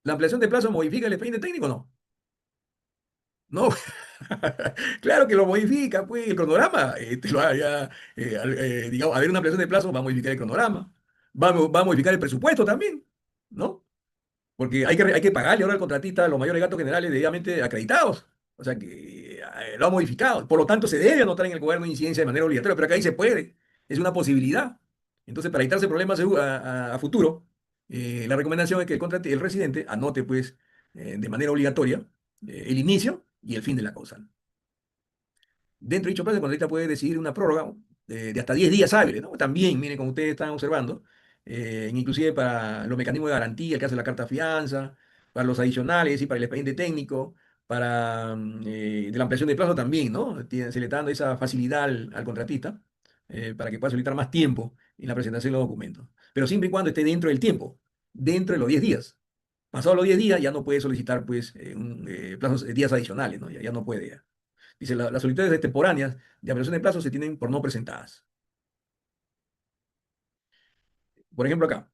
¿La ampliación de plazo modifica el expediente técnico o no? No, claro que lo modifica, pues el cronograma, digamos, a ver una ampliación de plazo, va a modificar el cronograma, va a modificar el presupuesto también, ¿no? Porque hay que pagarle ahora al contratista los mayores gastos generales debidamente acreditados, o sea que lo ha modificado, por lo tanto se debe anotar en el cuaderno de incidencia de manera obligatoria, pero acá ahí se puede, es una posibilidad. Entonces, para evitarse problemas a futuro, la recomendación es que el residente anote, pues, de manera obligatoria el inicio y el fin de la causal. Dentro de dicho plazo, el contratista puede decidir una prórroga de hasta 10 días hábiles, ¿no? También, miren, como ustedes están observando, inclusive para los mecanismos de garantía, el caso de la carta fianza, para los adicionales y para el expediente técnico, para de la ampliación de plazo también, ¿no? Se le está dando esa facilidad al contratista para que pueda solicitar más tiempo en la presentación de los documentos. Pero siempre y cuando esté dentro del tiempo, dentro de los 10 días. Pasados los 10 días ya no puede solicitar pues plazos, días adicionales, ¿no? Ya no puede. Ya. Dice, las solicitudes extemporáneas de ampliación de plazo se tienen por no presentadas. Por ejemplo, acá,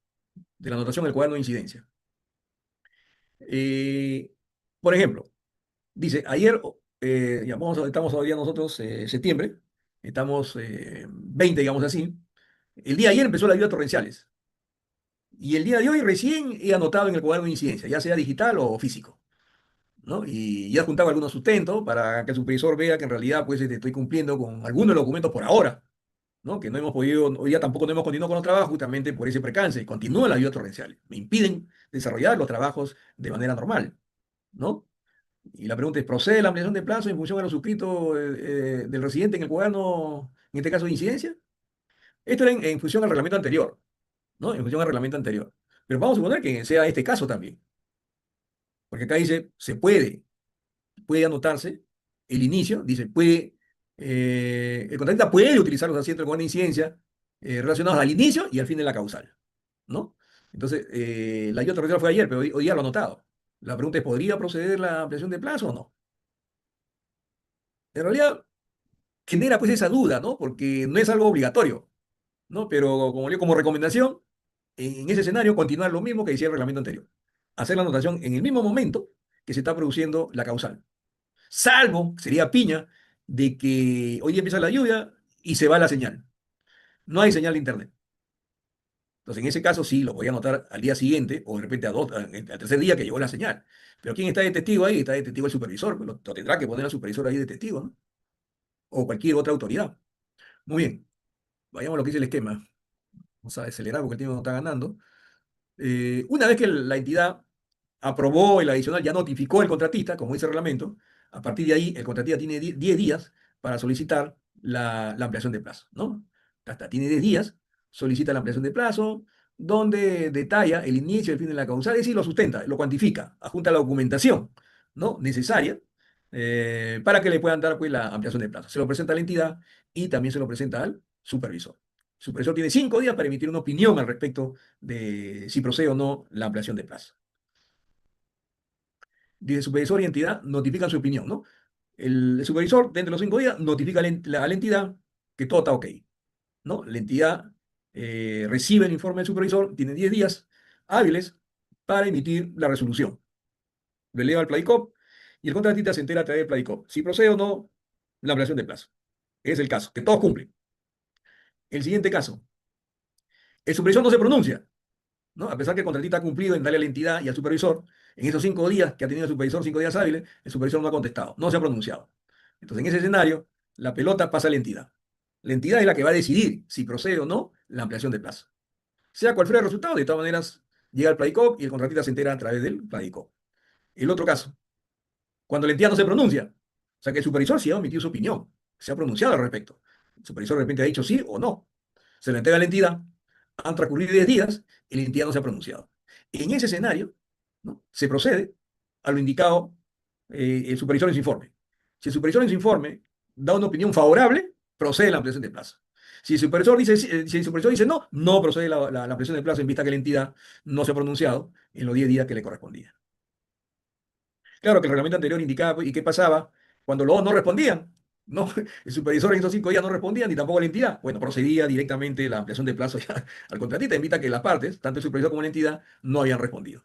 de la anotación del cuaderno de incidencia. Eh, por ejemplo, dice, ayer, estamos todavía nosotros, septiembre, estamos 20, digamos así. El día de ayer empezó la lluvia torrenciales. Y el día de hoy recién he anotado en el cuaderno de incidencia, ya sea digital o físico, ¿no? Y ya he juntado algunos sustentos para que el supervisor vea que en realidad pues estoy cumpliendo con algunos de los documentos por ahora. ¿No? Que no hemos podido, hoy día tampoco no hemos continuado con los trabajos justamente por ese percance. Continúan las lluvias torrenciales. Me impiden desarrollar los trabajos de manera normal, ¿no? Y la pregunta es, ¿procede la ampliación de plazo en función de lo suscrito del residente en el cuaderno, en este caso de incidencia? Esto era en función al reglamento anterior, ¿no? En función al reglamento anterior. Pero vamos a suponer que sea este caso también, porque acá dice, puede anotarse el inicio, dice, el contratista puede utilizar los asientos del cuaderno de incidencia relacionados al inicio y al fin de la causal, ¿no? Entonces, la lluvia torrencial fue ayer, pero hoy día lo ha anotado. La pregunta es, ¿podría proceder la ampliación de plazo o no? En realidad, genera pues esa duda, ¿no? Porque no es algo obligatorio, ¿no? Pero como, como recomendación, en ese escenario, continuar lo mismo que decía el reglamento anterior. Hacer la anotación en el mismo momento que se está produciendo la causal. Salvo, sería piña, de que hoy día empieza la lluvia y se va la señal. No hay señal de internet. Entonces, en ese caso sí, lo voy a anotar al día siguiente o de repente al tercer día que llegó la señal. Pero ¿quién está de testigo ahí? Está de testigo el supervisor. Pues lo tendrá que poner al supervisor ahí de testigo, ¿no? O cualquier otra autoridad. Muy bien, vayamos a lo que dice el esquema. Vamos a acelerar porque el tiempo no está ganando. Una vez que la entidad aprobó el adicional, ya notificó el contratista, como dice el reglamento, a partir de ahí el contratista tiene 10 días para solicitar la ampliación de plazo, ¿no? Hasta tiene 10 días, solicita la ampliación de plazo, donde detalla el inicio y el fin de la causal, es decir, lo sustenta, lo cuantifica, adjunta la documentación, ¿no? Necesaria para que le puedan dar pues, la ampliación de plazo. Se lo presenta a la entidad y también se lo presenta al supervisor. El supervisor tiene 5 días para emitir una opinión al respecto de si procede o no la ampliación de plazo. Dice supervisor y entidad notifican su opinión, ¿no? El supervisor, dentro de los 5 días, notifica a la entidad que todo está ok, ¿no? La entidad recibe el informe del supervisor, tiene 10 días hábiles para emitir la resolución. Lo eleva al PLADICOP y el contratista se entera a través del PLADICOP si procede o no la ampliación de plazo. Es el caso, que todos cumplen. El siguiente caso, el supervisor no se pronuncia, ¿no? A pesar que el contratista ha cumplido en darle a la entidad y al supervisor, en esos 5 días que ha tenido el supervisor, 5 días hábiles, el supervisor no ha contestado, no se ha pronunciado. Entonces, en ese escenario, la pelota pasa a la entidad. La entidad es la que va a decidir si procede o no la ampliación de plazo. Sea cual fuera el resultado, de todas maneras, llega al PLADICOP y el contratista se entera a través del PLADICOP. El otro caso, cuando la entidad no se pronuncia, o sea que el supervisor sí ha emitido su opinión, se ha pronunciado al respecto. El supervisor de repente ha dicho sí o no. Se lo entrega a la entidad, han transcurrido 10 días y la entidad no se ha pronunciado. En ese escenario, ¿no? Se procede a lo indicado el supervisor en su informe. Si el supervisor en su informe da una opinión favorable, procede la ampliación de plazo. Si el supervisor dice, si el supervisor dice no, no procede la ampliación de plazo en vista que la entidad no se ha pronunciado en los 10 días que le correspondía. Claro que el reglamento anterior indicaba, pues, ¿y qué pasaba cuando los dos no respondían? No, el supervisor en esos 5 días no respondía, ni tampoco la entidad. Bueno, procedía directamente la ampliación de plazo ya al contratista, invita que las partes, tanto el supervisor como la entidad, no habían respondido.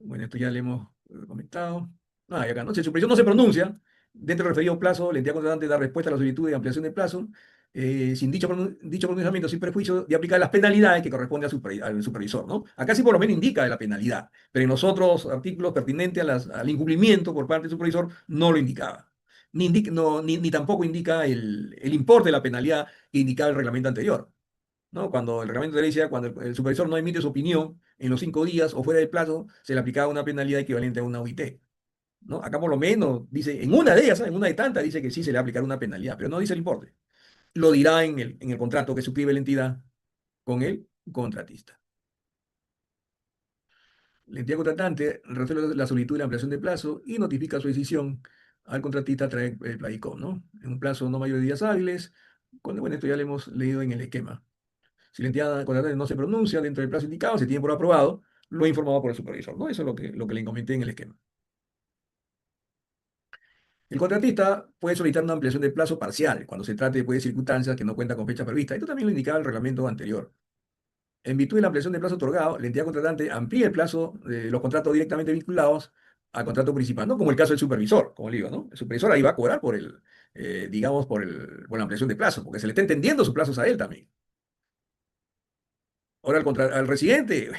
Bueno, esto ya le hemos comentado. Ah, y acá, ¿no? Si el supervisor no se pronuncia, dentro del referido plazo, la entidad contratante da respuesta a la solicitud de ampliación de plazo, sin dicho pronunciamiento, sin perjuicio de aplicar las penalidades que corresponde al supervisor, ¿no? Acá sí por lo menos indica la penalidad, pero en los otros artículos pertinentes al incumplimiento por parte del supervisor no lo indicaba. Ni tampoco indica el importe de la penalidad que indicaba el reglamento anterior. ¿No? Cuando el reglamento de decía, cuando el supervisor no emite su opinión en los 5 días o fuera del plazo, se le aplicaba una penalidad equivalente a una OIT. ¿No? Acá por lo menos dice, en una de ellas, en una de tantas, dice que sí se le va a aplicar una penalidad, pero no dice el importe. Lo dirá en el contrato que suscribe la entidad con el contratista. La entidad contratante resuelve la solicitud de la ampliación de plazo y notifica su decisión al contratista a través del PLADICOM, ¿no? En un plazo no mayor de días hábiles. Bueno, esto ya lo hemos leído en el esquema. Si la entidad contratante no se pronuncia dentro del plazo indicado, se tiene por aprobado, lo informado por el supervisor, ¿no? Eso es lo que le comenté en el esquema. El contratista puede solicitar una ampliación de plazo parcial cuando se trate pues, de circunstancias que no cuentan con fecha prevista. Esto también lo indicaba el reglamento anterior. En virtud de la ampliación de plazo otorgado, la entidad contratante amplía el plazo de los contratos directamente vinculados al contrato principal, ¿no? Como el caso del supervisor, como le digo, ¿no? El supervisor ahí va a cobrar digamos, por la ampliación de plazo, porque se le está entendiendo sus plazos a él también. Ahora al residente,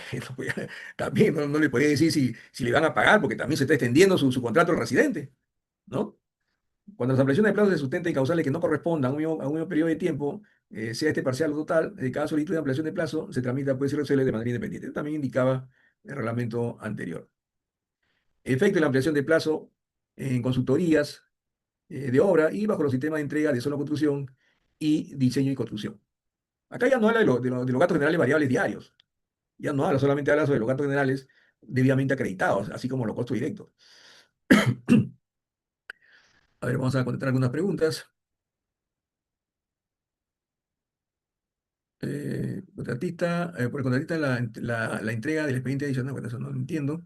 también no le podía decir si le van a pagar, porque también se está extendiendo su contrato al residente, ¿no? Cuando las ampliaciones de plazos se sustenten causales que no correspondan a un mismo periodo de tiempo, sea este parcial o total, de cada solicitud de ampliación de plazo se tramita, puede ser resuelve de manera independiente. Esto también indicaba el reglamento anterior. Efecto de la ampliación de plazo en consultorías de obra y bajo los sistemas de entrega de solo construcción y diseño y construcción. Acá ya no habla de los gastos generales variables diarios. Ya no habla, solamente habla sobre los gastos generales debidamente acreditados, así como los costos directos. A ver, vamos a contestar algunas preguntas. Por el contratista la entrega del expediente adicional, bueno, eso no lo entiendo.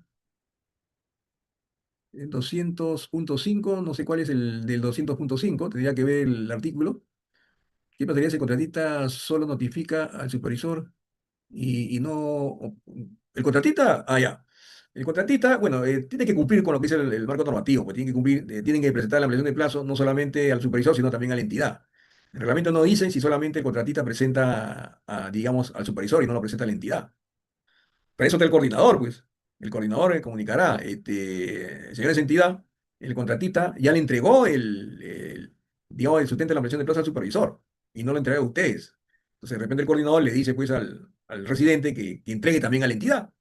El 200.5, no sé cuál es el del 200.5, tendría que ver el artículo. ¿Qué pasaría si el contratista solo notifica al supervisor y no... El contratista, ya. El contratista, bueno, tiene que cumplir con lo que dice el marco normativo, pues tiene que cumplir, tienen que presentar la ampliación de plazo no solamente al supervisor, sino también a la entidad. El reglamento no dice si solamente el contratista presenta, digamos, al supervisor y no lo presenta a la entidad. Para eso está el coordinador, pues. El coordinador comunicará, señores entidad, el contratista ya le entregó digamos, el sustento de la ampliación de plazo al supervisor y no lo entrega a ustedes. Entonces, de repente el coordinador le dice, pues, al residente que entregue también a la entidad.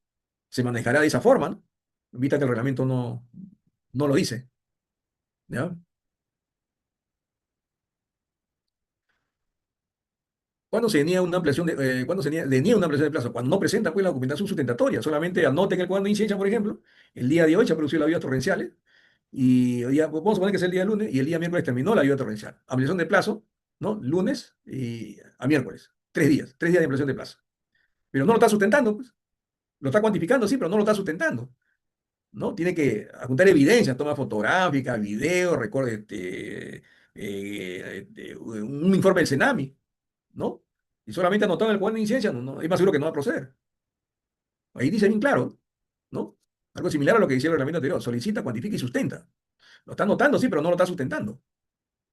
Se manejará de esa forma, ¿no? Vista que el reglamento no lo dice, ¿ya? ¿Cuándo se niega una ampliación cuándo deniega una ampliación de plazo? Cuando no presenta pues la documentación sustentatoria, solamente anoten en el cuaderno de incidencia, por ejemplo, el día de hoy se ha producido las lluvias torrenciales y hoy día, pues, vamos a poner que es el día lunes y el día miércoles terminó la lluvia torrencial. Ampliación de plazo, ¿no? Lunes y a miércoles. 3 días, 3 días de ampliación de plazo. Pero no lo está sustentando, pues. Lo está cuantificando, sí, pero no lo está sustentando, ¿no? Tiene que adjuntar evidencias, tomas fotográficas, videos, un informe del CENAMI, ¿no? Y solamente anotado en el cuaderno de incidencia, es más seguro que no va a proceder. Ahí dice bien claro, ¿no? Algo similar a lo que decía el reglamento anterior. Solicita, cuantifica y sustenta. Lo está anotando, sí, pero no lo está sustentando.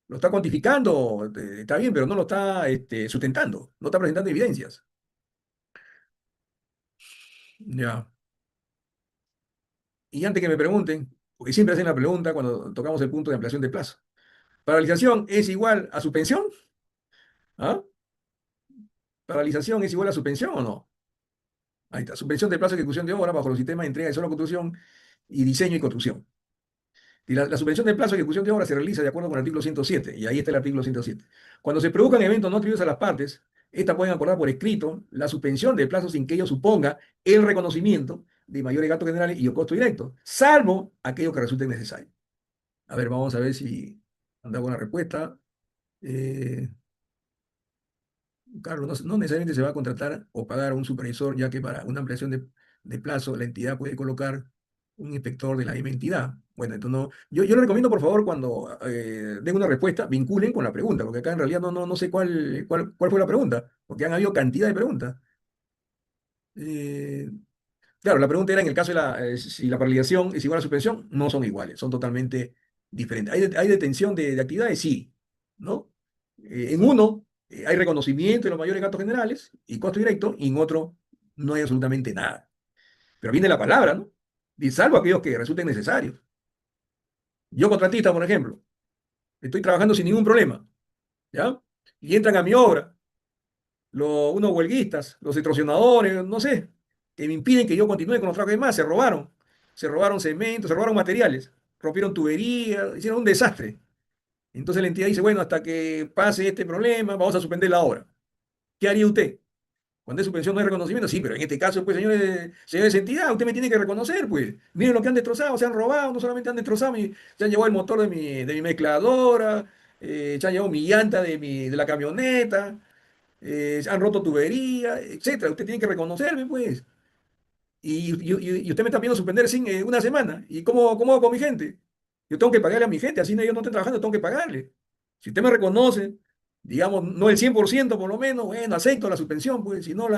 Lo está cuantificando, está bien, pero no lo está sustentando. No está presentando evidencias. Ya. Y antes que me pregunten, porque siempre hacen la pregunta cuando tocamos el punto de ampliación de plazo. ¿Paralización es igual a suspensión? ¿Ah? ¿Paralización es igual a suspensión o no? Ahí está. Suspensión del plazo de ejecución de obra bajo los sistemas de entrega de suelo, construcción y diseño y construcción. Y la suspensión del plazo de ejecución de obra se realiza de acuerdo con el artículo 107, y ahí está el artículo 107. Cuando se produzcan eventos no atribuidos a las partes, estas pueden acordar por escrito la suspensión del plazo sin que ello suponga el reconocimiento de mayores gastos generales y o costo directo, salvo aquello que resulte necesario. A ver, vamos a ver si han dado una respuesta. Eh, Carlos, no necesariamente se va a contratar o pagar a un supervisor, ya que para una ampliación de plazo la entidad puede colocar un inspector de la misma entidad. Bueno, entonces no, yo le recomiendo, por favor, cuando den una respuesta, vinculen con la pregunta, porque acá en realidad no sé cuál fue la pregunta, porque han habido cantidad de preguntas. Eh, Claro, la pregunta era en el caso de si la paralización es igual a suspensión, no son iguales, son totalmente diferentes. ¿Hay detención de actividades? Sí, ¿no? En uno hay reconocimiento de los mayores gastos generales y costo directo, y en otro no hay absolutamente nada. Pero viene la palabra, ¿no? Y salvo aquellos que resulten necesarios. Yo contratista, por ejemplo, estoy trabajando sin ningún problema, ¿ya? Y entran a mi obra unos huelguistas, los extorsionadores, no sé, que me impiden que yo continúe con los trabajos. Más, se robaron cemento, se robaron materiales, rompieron tuberías, hicieron un desastre. Entonces la entidad dice, bueno, hasta que pase este problema, vamos a suspender la obra. ¿Qué haría usted? Cuando es suspensión no hay reconocimiento, sí, pero en este caso, pues, señores de entidad, usted me tiene que reconocer, pues. Miren lo que han destrozado, se han robado, no solamente han destrozado, se han llevado el motor de mi mezcladora, se han llevado mi llanta de la camioneta, han roto tubería, etcétera. Usted tiene que reconocerme, pues. Y usted me está pidiendo suspender sin, una semana. ¿Y cómo hago con mi gente? Yo tengo que pagarle a mi gente, así ellos no estén trabajando, tengo que pagarle. Si usted me reconoce, digamos, no el 100% por lo menos, bueno, acepto la suspensión, pues, si no,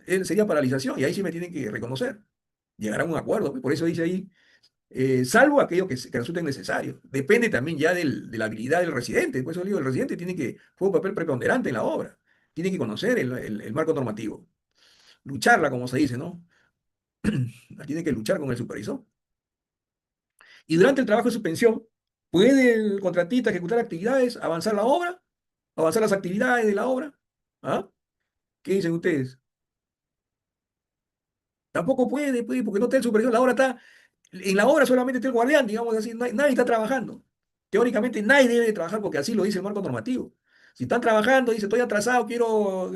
él sería paralización, y ahí sí me tienen que reconocer. Llegar a un acuerdo, pues, por eso dice ahí, salvo aquello que resulte necesario. Depende también ya de la habilidad del residente. Por eso digo, el residente tiene que jugar un papel preponderante en la obra. Tiene que conocer el marco normativo. Lucharla, como se dice, ¿no? Tiene que luchar con el supervisor. Y durante el trabajo de suspensión, ¿puede el contratista ejecutar actividades, avanzar la obra, avanzar las actividades de la obra? ¿Ah? ¿Qué dicen ustedes? Tampoco puede, porque no está el supervisor. En la obra solamente está el guardián, digamos así, nadie está trabajando. Teóricamente nadie debe de trabajar porque así lo dice el marco normativo. Si están trabajando, dice, estoy atrasado, quiero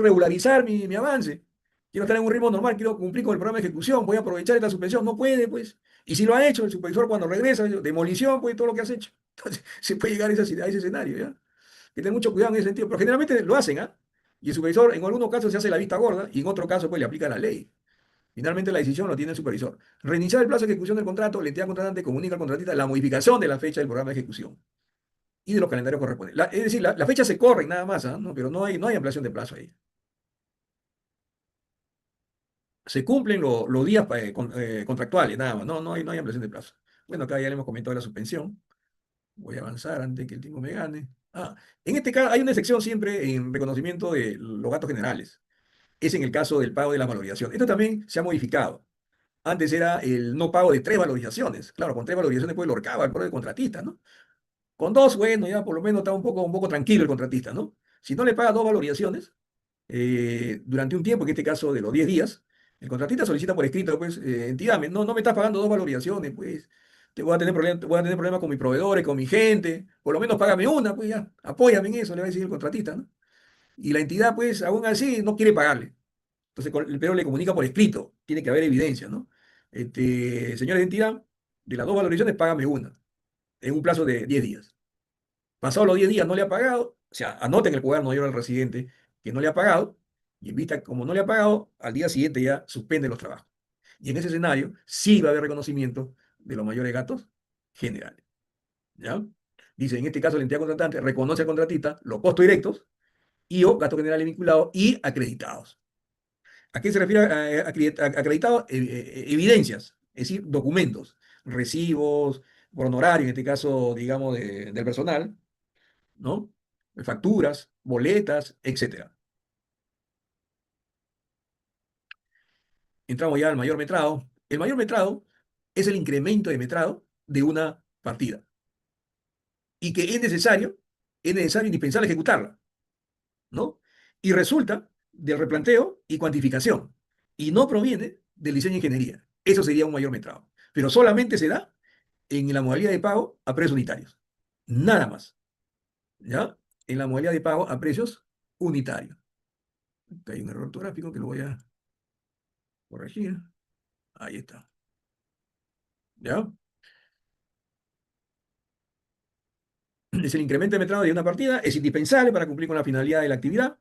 regularizar mi avance, quiero estar en un ritmo normal, quiero cumplir con el programa de ejecución, voy a aprovechar esta suspensión, no puede, pues. Y si lo ha hecho, el supervisor cuando regresa, demolición, pues todo lo que has hecho. Entonces, se puede llegar a ese escenario, ¿ya? Que tener mucho cuidado en ese sentido, pero generalmente lo hacen, ¿ah? Y el supervisor en algunos casos se hace la vista gorda y en otro caso pues le aplica la ley. Finalmente la decisión lo tiene el supervisor. Reiniciar el plazo de ejecución del contrato, la entidad contratante comunica al contratista la modificación de la fecha del programa de ejecución y de los calendarios correspondientes. Es decir, la fecha se corre nada más, ¿ah? ¿No? Pero no hay ampliación de plazo ahí. Se cumplen los días contractuales, nada más, no hay ampliación de plazo. Bueno, acá ya le hemos comentado la suspensión. Voy a avanzar antes que el tiempo me gane. En este caso hay una excepción siempre en reconocimiento de los gastos generales. Es en el caso del pago de la valorización. Esto también se ha modificado. Antes era el no pago de 3 valorizaciones. Claro, con 3 valorizaciones pues lo recaba el propio contratista, ¿no? Con dos, bueno, ya por lo menos está un poco tranquilo el contratista, ¿no? Si no le paga 2 valorizaciones, durante un tiempo, en este caso de los 10 días, el contratista solicita por escrito, pues, entidad, no me estás pagando 2 valorizaciones, pues, voy a tener problemas con mis proveedores, con mi gente, por lo menos págame una, pues ya, apóyame en eso, le va a decir el contratista, ¿no? Y la entidad, pues, aún así, no quiere pagarle. Entonces, pero le comunica por escrito, tiene que haber evidencia, ¿no? Señora de entidad, de las 2 valorizaciones, págame una, en un plazo de 10 días. Pasados los 10 días no le ha pagado, o sea, anota en el cuaderno mayor al residente que no le ha pagado, y en vista, como no le ha pagado, al día siguiente ya suspende los trabajos. Y en ese escenario sí va a haber reconocimiento de los mayores gastos generales. ¿Ya? Dice, en este caso, la entidad contratante reconoce al contratista los costos directos y o gastos generales vinculados y acreditados. ¿A qué se refiere acreditados? Evidencias, es decir, documentos, recibos, por honorario, en este caso, digamos, del personal, ¿no? Facturas, boletas, etcétera. Entramos ya al mayor metrado. El mayor metrado es el incremento de metrado de una partida y que es necesario, indispensable ejecutarla, ¿no? Y resulta del replanteo y cuantificación y no proviene del diseño de ingeniería. Eso sería un mayor metrado. Pero solamente se da en la modalidad de pago a precios unitarios. Nada más, ¿ya? En la modalidad de pago a precios unitarios. Acá hay un error ortográfico que lo voy a corregir. Ahí está. ¿Ya? Es el incremento de metrado de una partida, es indispensable para cumplir con la finalidad de la actividad,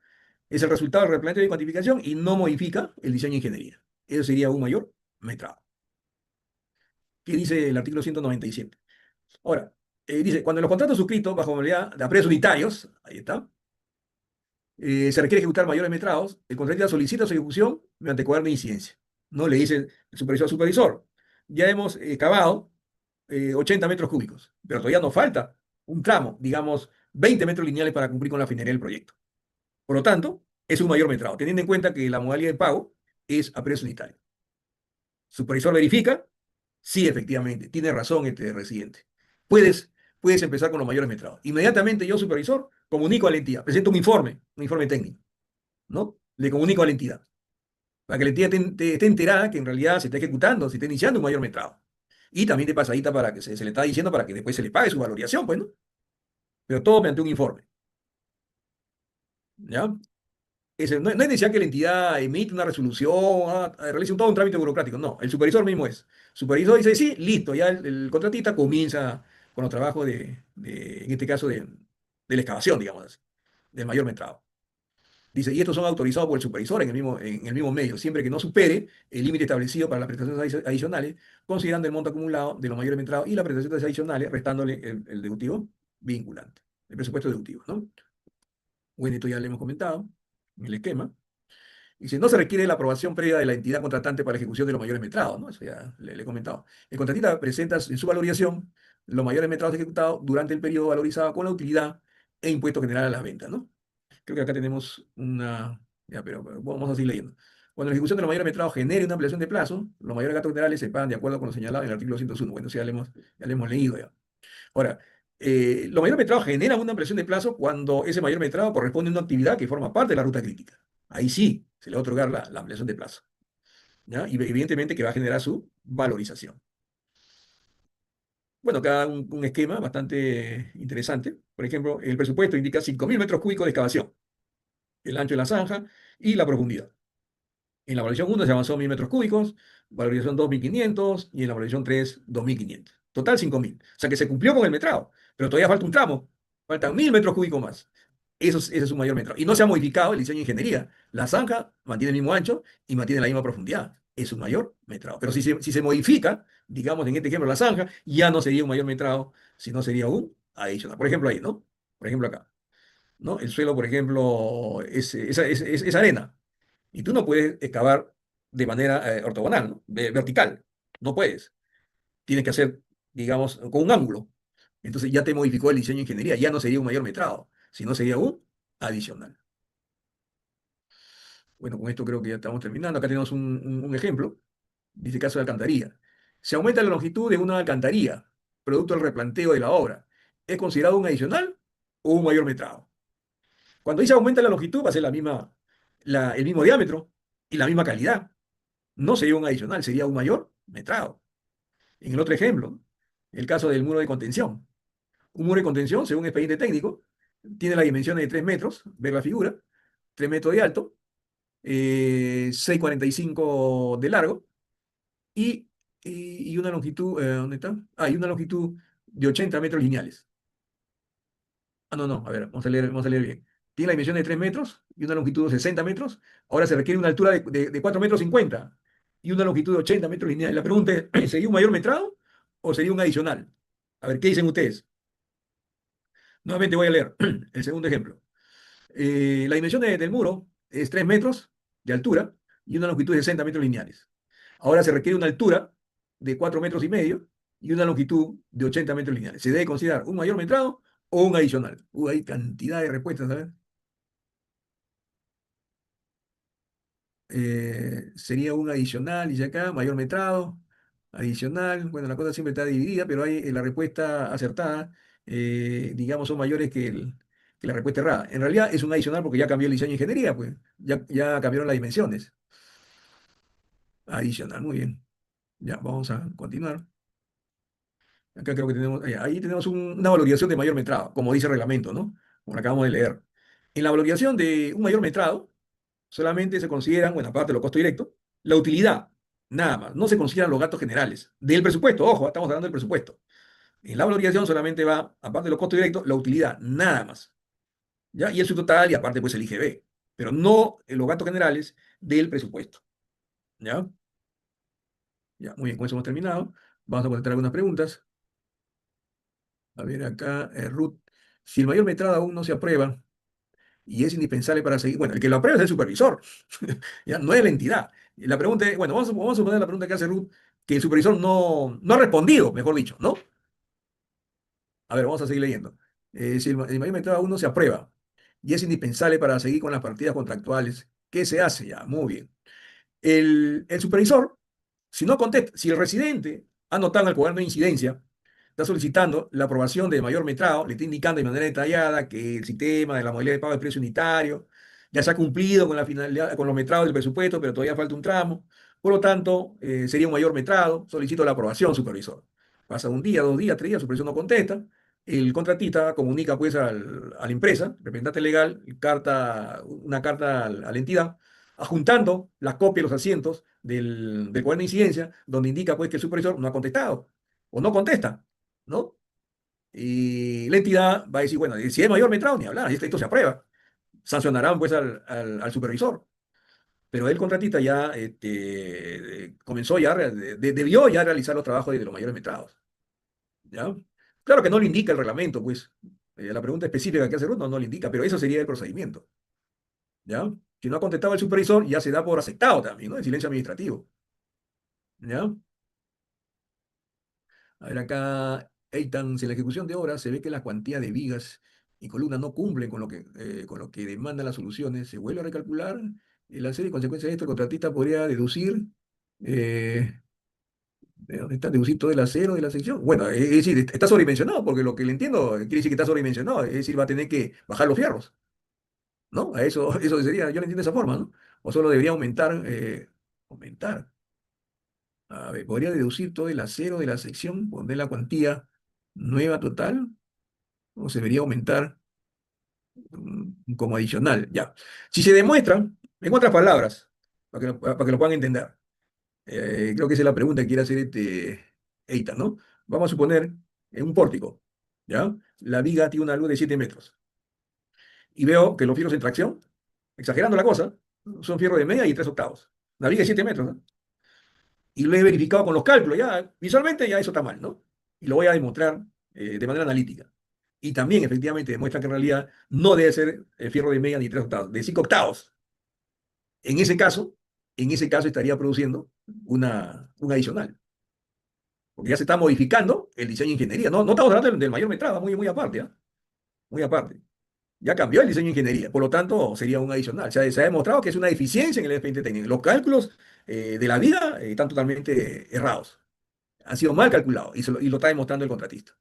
es el resultado del replanteo y cuantificación y no modifica el diseño de ingeniería. Eso sería un mayor metrado. ¿Qué dice el artículo 197? Ahora, dice, cuando en los contratos suscritos bajo modalidad de precios unitarios, ahí está, se requiere ejecutar mayores metrados, el contratista solicita su ejecución mediante cuaderno de incidencia. No le dice el supervisor al supervisor. Ya hemos cavado 80 metros cúbicos, pero todavía nos falta un tramo, digamos, 20 metros lineales para cumplir con la finalidad del proyecto. Por lo tanto, es un mayor metrado, teniendo en cuenta que la modalidad de pago es a precio unitario. Supervisor verifica, sí, efectivamente, tiene razón este residente. Puedes, puedes empezar con los mayores metrados. Inmediatamente yo, supervisor, comunico a la entidad, presento un informe técnico, ¿no? Le comunico a la entidad, para que la entidad esté enterada que en realidad se está ejecutando, se está iniciando un mayor metrado. Y también de pasadita para que se le está diciendo para que después se le pague su valorización, pues, ¿no? Pero todo mediante un informe, ¿ya? No es necesario que la entidad emita una resolución, realice todo un trámite burocrático. No, el supervisor mismo es. El supervisor dice, sí, listo, ya el contratista comienza con los trabajos en este caso, de la excavación, digamos así, del mayor metrado. Dice, y estos son autorizados por el supervisor en el mismo medio, siempre que no supere el límite establecido para las prestaciones adicionales, considerando el monto acumulado de los mayores metrados y las prestaciones adicionales, restándole el deductivo vinculante, el presupuesto deductivo, ¿no? Bueno, esto ya le hemos comentado en el esquema. Dice, no se requiere la aprobación previa de la entidad contratante para la ejecución de los mayores metrados, ¿no? Eso ya le he comentado. El contratista presenta en su valorización los mayores metrados ejecutados durante el periodo valorizado con la utilidad e impuesto general a las ventas, ¿no? Creo que acá tenemos una... Ya, pero vamos a seguir leyendo. Cuando la ejecución de los mayores metrados genere una ampliación de plazo, los mayores gastos generales se pagan de acuerdo con lo señalado en el artículo 101. Bueno, eso ya le hemos leído ya. Ahora, los mayores metrados generan una ampliación de plazo cuando ese mayor metrado corresponde a una actividad que forma parte de la ruta crítica. Ahí sí se le va a otorgar la ampliación de plazo, ¿ya? Y evidentemente que va a generar su valorización. Bueno, acá un esquema bastante interesante. Por ejemplo, el presupuesto indica 5.000 metros cúbicos de excavación, el ancho de la zanja y la profundidad. En la valorización 1 se avanzó 1.000 metros cúbicos, valorización 2, 1.500 y en la valorización 3, 2.500. Total 5.000. O sea que se cumplió con el metrado, pero todavía falta un tramo. Faltan 1.000 metros cúbicos más. Ese es un mayor metrado. Y no se ha modificado el diseño de ingeniería. La zanja mantiene el mismo ancho y mantiene la misma profundidad. es un mayor metrado. Pero si se modifica, digamos en este ejemplo la zanja, ya no sería un mayor metrado, sino sería un adicional. Por ejemplo ahí, ¿no? Por ejemplo acá, ¿no? El suelo, por ejemplo, es arena. Y tú no puedes excavar de manera ortogonal, ¿no? Vertical. No puedes. Tienes que hacer, digamos, con un ángulo. Entonces ya te modificó el diseño de ingeniería. Ya no sería un mayor metrado, sino sería un adicional. Bueno, con esto creo que ya estamos terminando. Acá tenemos un ejemplo. Dice caso de alcantarilla. Se aumenta la longitud de una alcantarilla, producto del replanteo de la obra. ¿Es considerado un adicional o un mayor metrado? Cuando dice aumenta la longitud, va a ser el mismo diámetro y la misma calidad. No sería un adicional, sería un mayor metrado. En el otro ejemplo, el caso del muro de contención. Un muro de contención, según expediente técnico, tiene las dimensiones de 3 metros, ver la figura, 3 metros de alto, 6,45 de largo y, y una longitud, ¿dónde está? Y una longitud de 80 metros lineales. No, no, a ver, vamos a leer bien. Tiene la dimensión de 3 metros y una longitud de 60 metros. Ahora se requiere una altura de 4 metros 50 y una longitud de 80 metros lineales. La pregunta es, ¿sería un mayor metrado o sería un adicional? A ver, ¿qué dicen ustedes? Nuevamente voy a leer el segundo ejemplo. La dimensión del muro es 3 metros de altura y una longitud de 60 metros lineales. Ahora se requiere una altura de 4 metros y medio y una longitud de 80 metros lineales. ¿Se debe considerar un mayor metrado o un adicional? Hay cantidad de respuestas, ¿sabes? Sería un adicional, dice acá, mayor metrado, adicional. Bueno, la cosa siempre está dividida, pero hay la respuesta acertada, digamos, son mayores que la respuesta errada. En realidad es un adicional porque ya cambió el diseño de ingeniería, pues ya cambiaron las dimensiones. Adicional, muy bien. Ya, vamos a continuar. Acá creo que tenemos, ahí tenemos una valorización de mayor metrado, como dice el reglamento, ¿no? Como lo acabamos de leer. En la valorización de un mayor metrado, solamente se consideran, bueno, aparte de los costos directos, la utilidad, nada más. No se consideran los gastos generales del presupuesto. Ojo, estamos hablando del presupuesto. En la valorización solamente va, aparte de los costos directos, la utilidad, nada más. ¿Ya? Y el subtotal y aparte pues el IGB. Pero no los gastos generales del presupuesto. ¿Ya? Ya, muy bien, con eso hemos terminado. Vamos a contestar algunas preguntas. A ver acá, Ruth. Si el mayor metrado aún no se aprueba y es indispensable para seguir, bueno, el que lo aprueba es el supervisor, ya no es la entidad. Y la pregunta es, bueno, vamos a suponer la pregunta que hace Ruth, que el supervisor no ha respondido, mejor dicho, ¿no? A ver, vamos a seguir leyendo. Si el mayor metrado aún no se aprueba y es indispensable para seguir con las partidas contractuales, ¿qué se hace? Ya, muy bien. El supervisor, si no contesta, si el residente ha notado en el cuaderno de incidencia, está solicitando la aprobación de mayor metrado, le está indicando de manera detallada que el sistema de la modalidad de pago de precio unitario ya se ha cumplido con la finalidad, con los metrados del presupuesto, pero todavía falta un tramo. Por lo tanto, sería un mayor metrado. Solicito la aprobación, supervisor. Pasa un día, 2 días, 3 días, el supervisor no contesta. El contratista comunica pues a la empresa, representante legal, una carta a la entidad, adjuntando la copia de los asientos del cuaderno de incidencia, donde indica pues que el supervisor no ha contestado o no contesta, ¿no? Y la entidad va a decir, bueno, si es mayor metrado, ni hablar, esto se aprueba. Sancionarán pues al supervisor. Pero el contratista ya comenzó ya, debió ya realizar los trabajos de los mayores metrados. ¿Ya? Claro que no le indica el reglamento, pues. La pregunta específica que hace Ruth no le indica, pero eso sería el procedimiento. ¿Ya? Si no ha contestado el supervisor, ya se da por aceptado también, ¿no? El silencio administrativo. ¿Ya? A ver, acá, Eitan, si en la ejecución de obras se ve que la cuantía de vigas y columnas no cumplen con lo que demandan las soluciones, se vuelve a recalcular la serie de consecuencias de esto, el contratista podría deducir, eh, ¿de dónde está? Deducir todo el acero de la sección. Bueno, es decir, está sobredimensionado, porque lo que le entiendo quiere decir que está sobredimensionado, es decir, va a tener que bajar los fierros, ¿no? A eso sería, yo lo entiendo de esa forma, ¿no? O solo debería aumentar. A ver, podría deducir todo el acero de la sección, poner la cuantía nueva total, o se debería aumentar como adicional, ya. Si se demuestra, en otras palabras, para que lo puedan entender, creo que esa es la pregunta que quiere hacer Eitan, ¿no? Vamos a suponer en un pórtico, ¿ya? La viga tiene una luz de 7 metros y veo que los fierros en tracción, exagerando la cosa, son fierros de media y 3 octavos. La viga es 7 metros, ¿no? y lo he verificado con los cálculos, ya visualmente ya eso está mal, ¿no? Y lo voy a demostrar de manera analítica. Y también efectivamente demuestra que en realidad no debe ser fierro de media ni 3 octavos, de 5 octavos. En ese caso, en ese caso estaría produciendo un adicional, porque ya se está modificando el diseño de ingeniería. No, no estamos hablando del mayor metrado, muy, muy aparte, ¿ah? Muy aparte. Ya cambió el diseño de ingeniería, por lo tanto sería un adicional. Se ha demostrado que es una deficiencia en el expediente técnico. Los cálculos de la vida están totalmente errados, han sido mal calculados y lo está demostrando el contratista.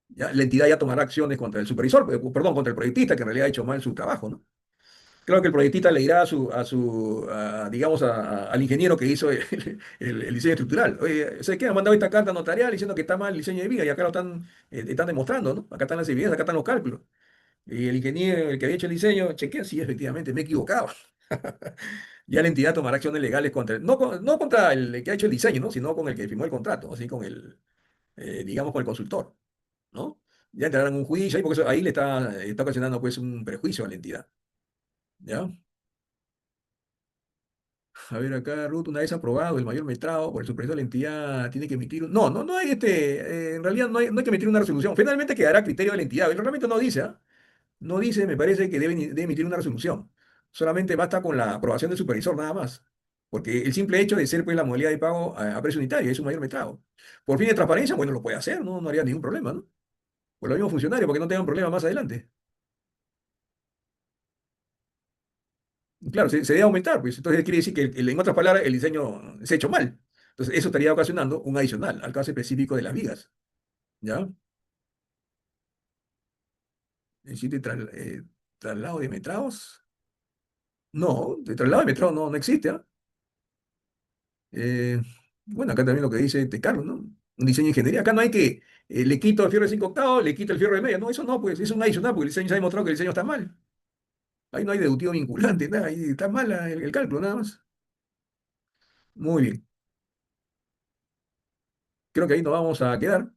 ¿Ya? La entidad ya tomará acciones contra el supervisor, perdón, contra el proyectista que en realidad ha hecho mal su trabajo, ¿no? Creo que el proyectista le dirá digamos, al ingeniero que hizo el diseño estructural. Oye, ¿sabes qué? Han mandado esta carta notarial diciendo que está mal el diseño de viga y acá lo están demostrando, ¿no? Acá están las evidencias, acá están los cálculos. Y el ingeniero, el que había hecho el diseño, chequea, sí, efectivamente, me equivocaba. Ya la entidad tomará acciones legales contra, no contra el que ha hecho el diseño, ¿no? Sino con el que firmó el contrato, así con digamos, con el consultor, ¿no? Ya entrarán en un juicio ahí, porque ahí le está ocasionando pues un perjuicio a la entidad, ¿ya? A ver, acá, Ruth, una vez aprobado el mayor metrado por el supervisor de la entidad, tiene que emitir No, no, no hay en realidad no hay que emitir una resolución. Finalmente quedará a criterio de la entidad. El reglamento no dice, ¿ah? No dice, me parece que debe emitir una resolución. Solamente basta con la aprobación del supervisor, nada más. Porque el simple hecho de ser pues la modalidad de pago a precio unitario es un mayor metrado. Por fin de transparencia, bueno, lo puede hacer, ¿no? No haría ningún problema, ¿no? Por los mismos funcionarios, porque no tengan problema más adelante. Claro, se debe aumentar, pues entonces quiere decir que, en otras palabras, el diseño se ha hecho mal. Entonces, eso estaría ocasionando un adicional al caso específico de las vigas, ¿ya? Existe traslado de metrados. No, de traslado de metrados no existe, ¿ah? Eh, bueno, acá también lo que dice Carlos, ¿no? Un diseño de ingeniería. Acá no hay que le quito el fierro de 5 octavos, le quito el fierro de media. No, eso no, pues es un adicional, porque el diseño se ha demostrado que el diseño está mal. Ahí no hay deductivo vinculante, nada, ahí está mal el cálculo, nada más. Muy bien. Creo que ahí nos vamos a quedar.